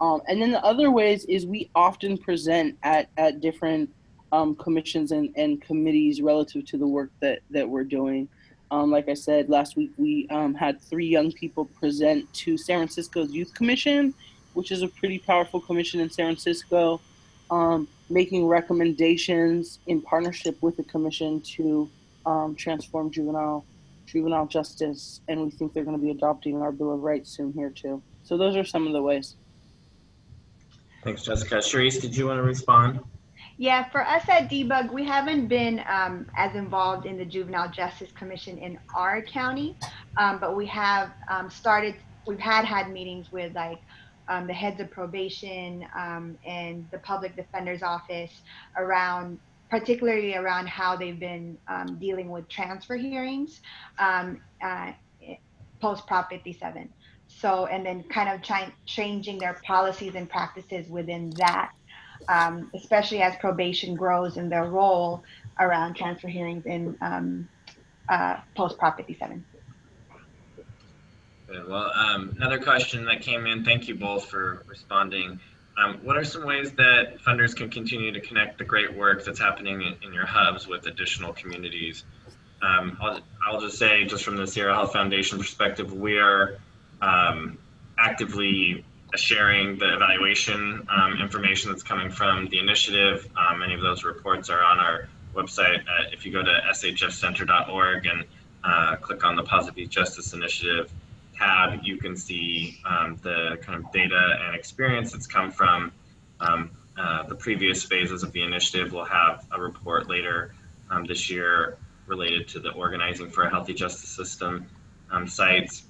And then the other ways is we often present at different commissions and committees relative to the work that we're doing. Like I said, last week we had 3 young people present to San Francisco's Youth Commission, which is a pretty powerful commission in San Francisco, making recommendations in partnership with the commission to transform juvenile justice. And we think they're going to be adopting our Bill of Rights soon here too. So those are some of the ways. Thanks, Jessica. Charisse, did you want to respond? Yeah, for us at DBUG, we haven't been as involved in the Juvenile Justice Commission in our county, but we have we've had meetings with like the heads of probation and the public defender's office particularly around how they've been dealing with transfer hearings post Prop 57. So, and then kind of changing their policies and practices within that, especially as probation grows in their role around transfer hearings in post Prop 57. Good. Well, another question that came in, thank you both for responding. What are some ways that funders can continue to connect the great work that's happening in your hubs with additional communities? I'll just say, just from the Sierra Health Foundation perspective, we are actively sharing the evaluation information that's coming from the initiative. Many of those reports are on our website. If you go to shfcenter.org and click on the Positive Youth Justice Initiative tab, you can see the kind of data and experience that's come from the previous phases of the initiative. We'll have a report later this year related to the Organizing for a Healthy Justice System sites.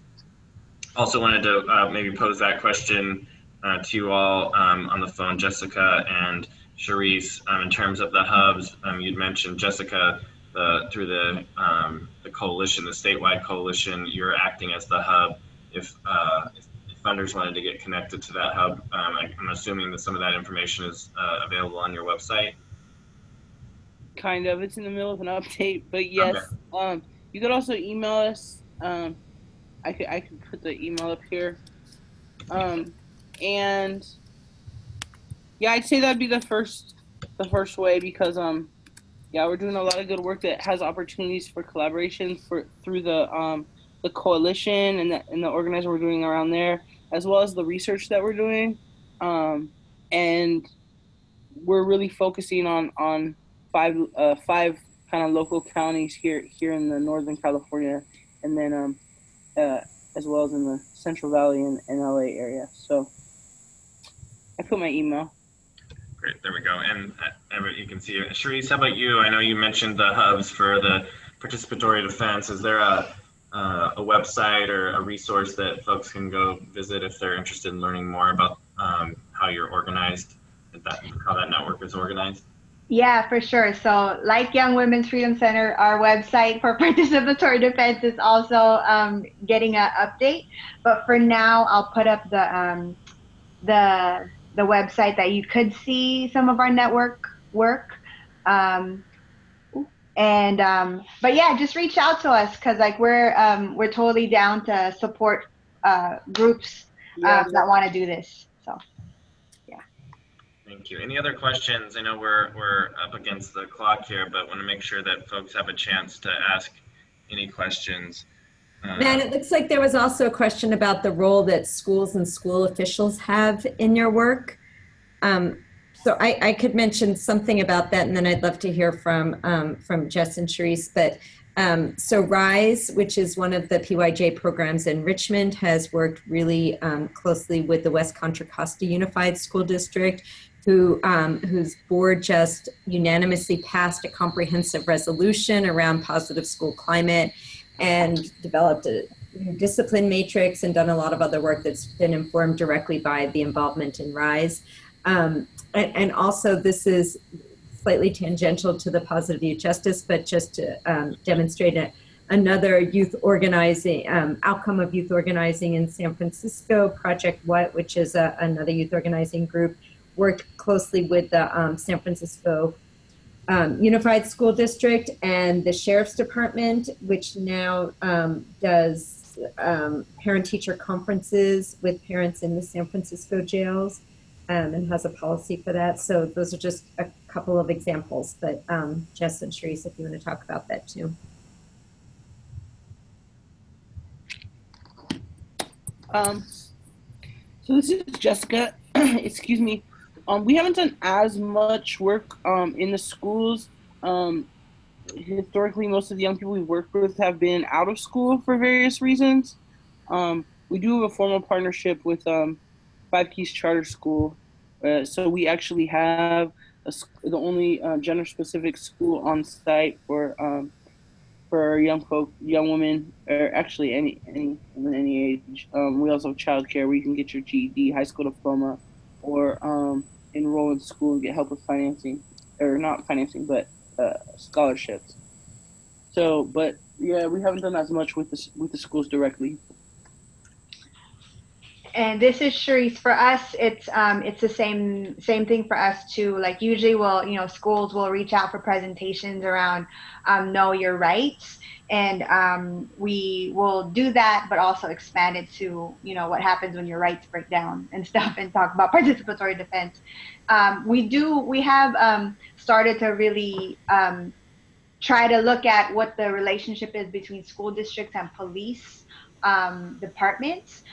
Also wanted to maybe pose that question to you all on the phone, Jessica and Charisse, in terms of the hubs. You'd mentioned, Jessica, through the coalition, the statewide coalition, you're acting as the hub. If funders wanted to get connected to that hub, I'm assuming that some of that information is available on your website. Kind of. It's in the middle of an update, but yes. Okay. You could also email us. I could put the email up here. And Yeah, I'd say that'd be the first way because yeah, we're doing a lot of good work that has opportunities for collaboration through the coalition and the organizer we're doing around there, as well as the research that we're doing, and we're really focusing on five kind of local counties here in the Northern California, and then as well as in the Central Valley and LA area. So I put my email. Great, there we go. And you can see it. Charisse, how about you? I know you mentioned the hubs for the participatory defense. Is there a website or a resource that folks can go visit if they're interested in learning more about how you're organized, how that network is organized? Yeah, for sure. So like Young Women's Freedom Center, our website for participatory defense is also getting an update. But for now, I'll put up the website that you could see some of our network work. But yeah, just reach out to us because like we're totally down to support groups that want to do this. So. Thank you. Any other questions? I know we're up against the clock here, but want to make sure that folks have a chance to ask any questions. Matt, it looks like there was also a question about the role that schools and school officials have in your work. So I could mention something about that, and then I'd love to hear from Jess and Charisse. But so RISE, which is one of the PYJ programs in Richmond, has worked really closely with the West Contra Costa Unified School District, whose board just unanimously passed a comprehensive resolution around positive school climate and developed a discipline matrix and done a lot of other work that's been informed directly by the involvement in RISE. And also this is slightly tangential to the positive youth justice, but just to demonstrate another youth organizing, outcome of youth organizing in San Francisco, Project What, which is another youth organizing group, worked closely with the San Francisco Unified School District and the Sheriff's Department, which now does parent-teacher conferences with parents in the San Francisco jails and has a policy for that. So those are just a couple of examples, but Jess and Charisse, if you want to talk about that too. So this is Jessica. Excuse me. We haven't done as much work in the schools. Historically, most of the young people we've worked with have been out of school for various reasons. We do have a formal partnership with Five Keys Charter School. So we actually have the only gender-specific school on site for young women, or actually any women any age. We also have childcare where you can get your GED, high school diploma, or enroll in school and get help with financing, or not financing, but scholarships. So, but yeah, we haven't done as much with the schools directly. And this is Charisse. For us, it's the same thing for us too. Like usually, schools will reach out for presentations around know your rights, and we will do that, but also expand it to what happens when your rights break down and stuff, and talk about participatory defense. We have started to really try to look at what the relationship is between school districts and police departments,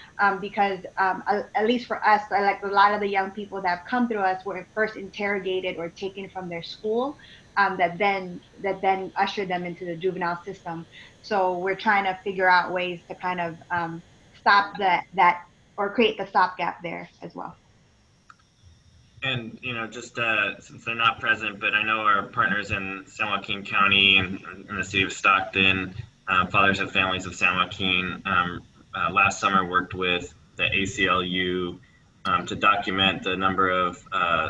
because at least for us, like a lot of the young people that have come through us were first interrogated or taken from their school, that then ushered them into the juvenile system. So we're trying to figure out ways to kind of stop that or create the stopgap there as well. And just since they're not present, but I know our partners in San Joaquin County and in the city of Stockton, Fathers of Families of San Joaquin, last summer worked with the ACLU to document the number of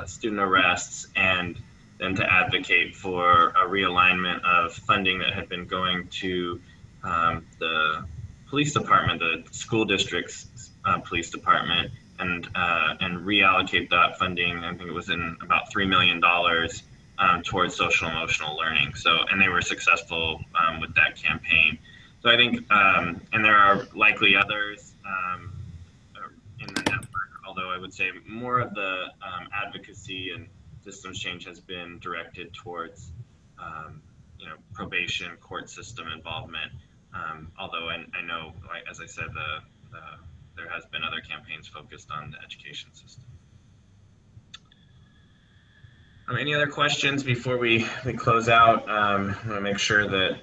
student arrests and then to advocate for a realignment of funding that had been going to the police department, the school district's police department, and reallocate that funding. I think it was in about $3 million towards social emotional learning. So, and they were successful with that campaign. So I think, and there are likely others in the network although I would say more of the advocacy and systems change has been directed towards probation, court system involvement. Although I know, like, as I said, there has been other campaigns focused on the education system. Any other questions before we close out? I want to make sure that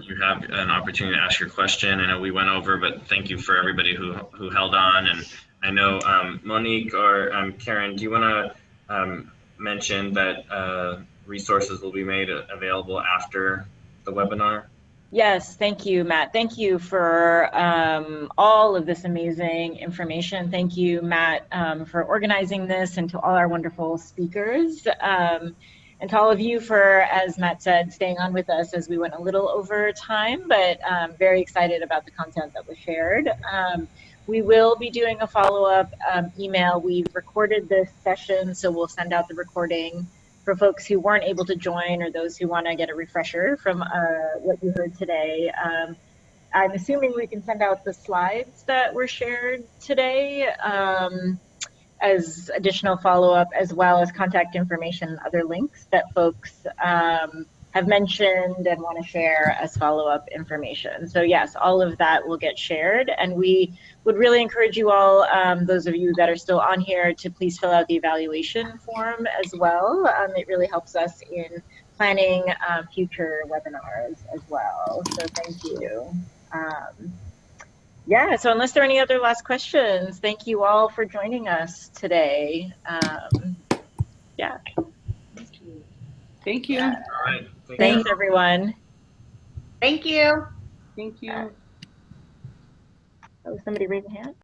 you have an opportunity to ask your question. I know we went over, but thank you for everybody who held on. And I know Monique or Karen, do you want to mention that resources will be made available after the webinar? Yes, thank you, Matt. Thank you for all of this amazing information. Thank you, Matt, for organizing this, and to all our wonderful speakers. And to all of you for, as Matt said, staying on with us as we went a little over time, but very excited about the content that was shared. We will be doing a follow-up email. We've recorded this session, so we'll send out the recording for folks who weren't able to join or those who want to get a refresher from what you heard today. I'm assuming we can send out the slides that were shared today as additional follow-up, as well as contact information and other links that folks have mentioned and want to share as follow-up information. So yes, all of that will get shared, and we would really encourage you all, those of you that are still on here, to please fill out the evaluation form as well. It really helps us in planning future webinars as well. So thank you. Yeah, so unless there are any other last questions, thank you all for joining us today. Yeah. Thank you. All right. Thanks, everyone. Thank you. Thank you. Oh, somebody raise a hand?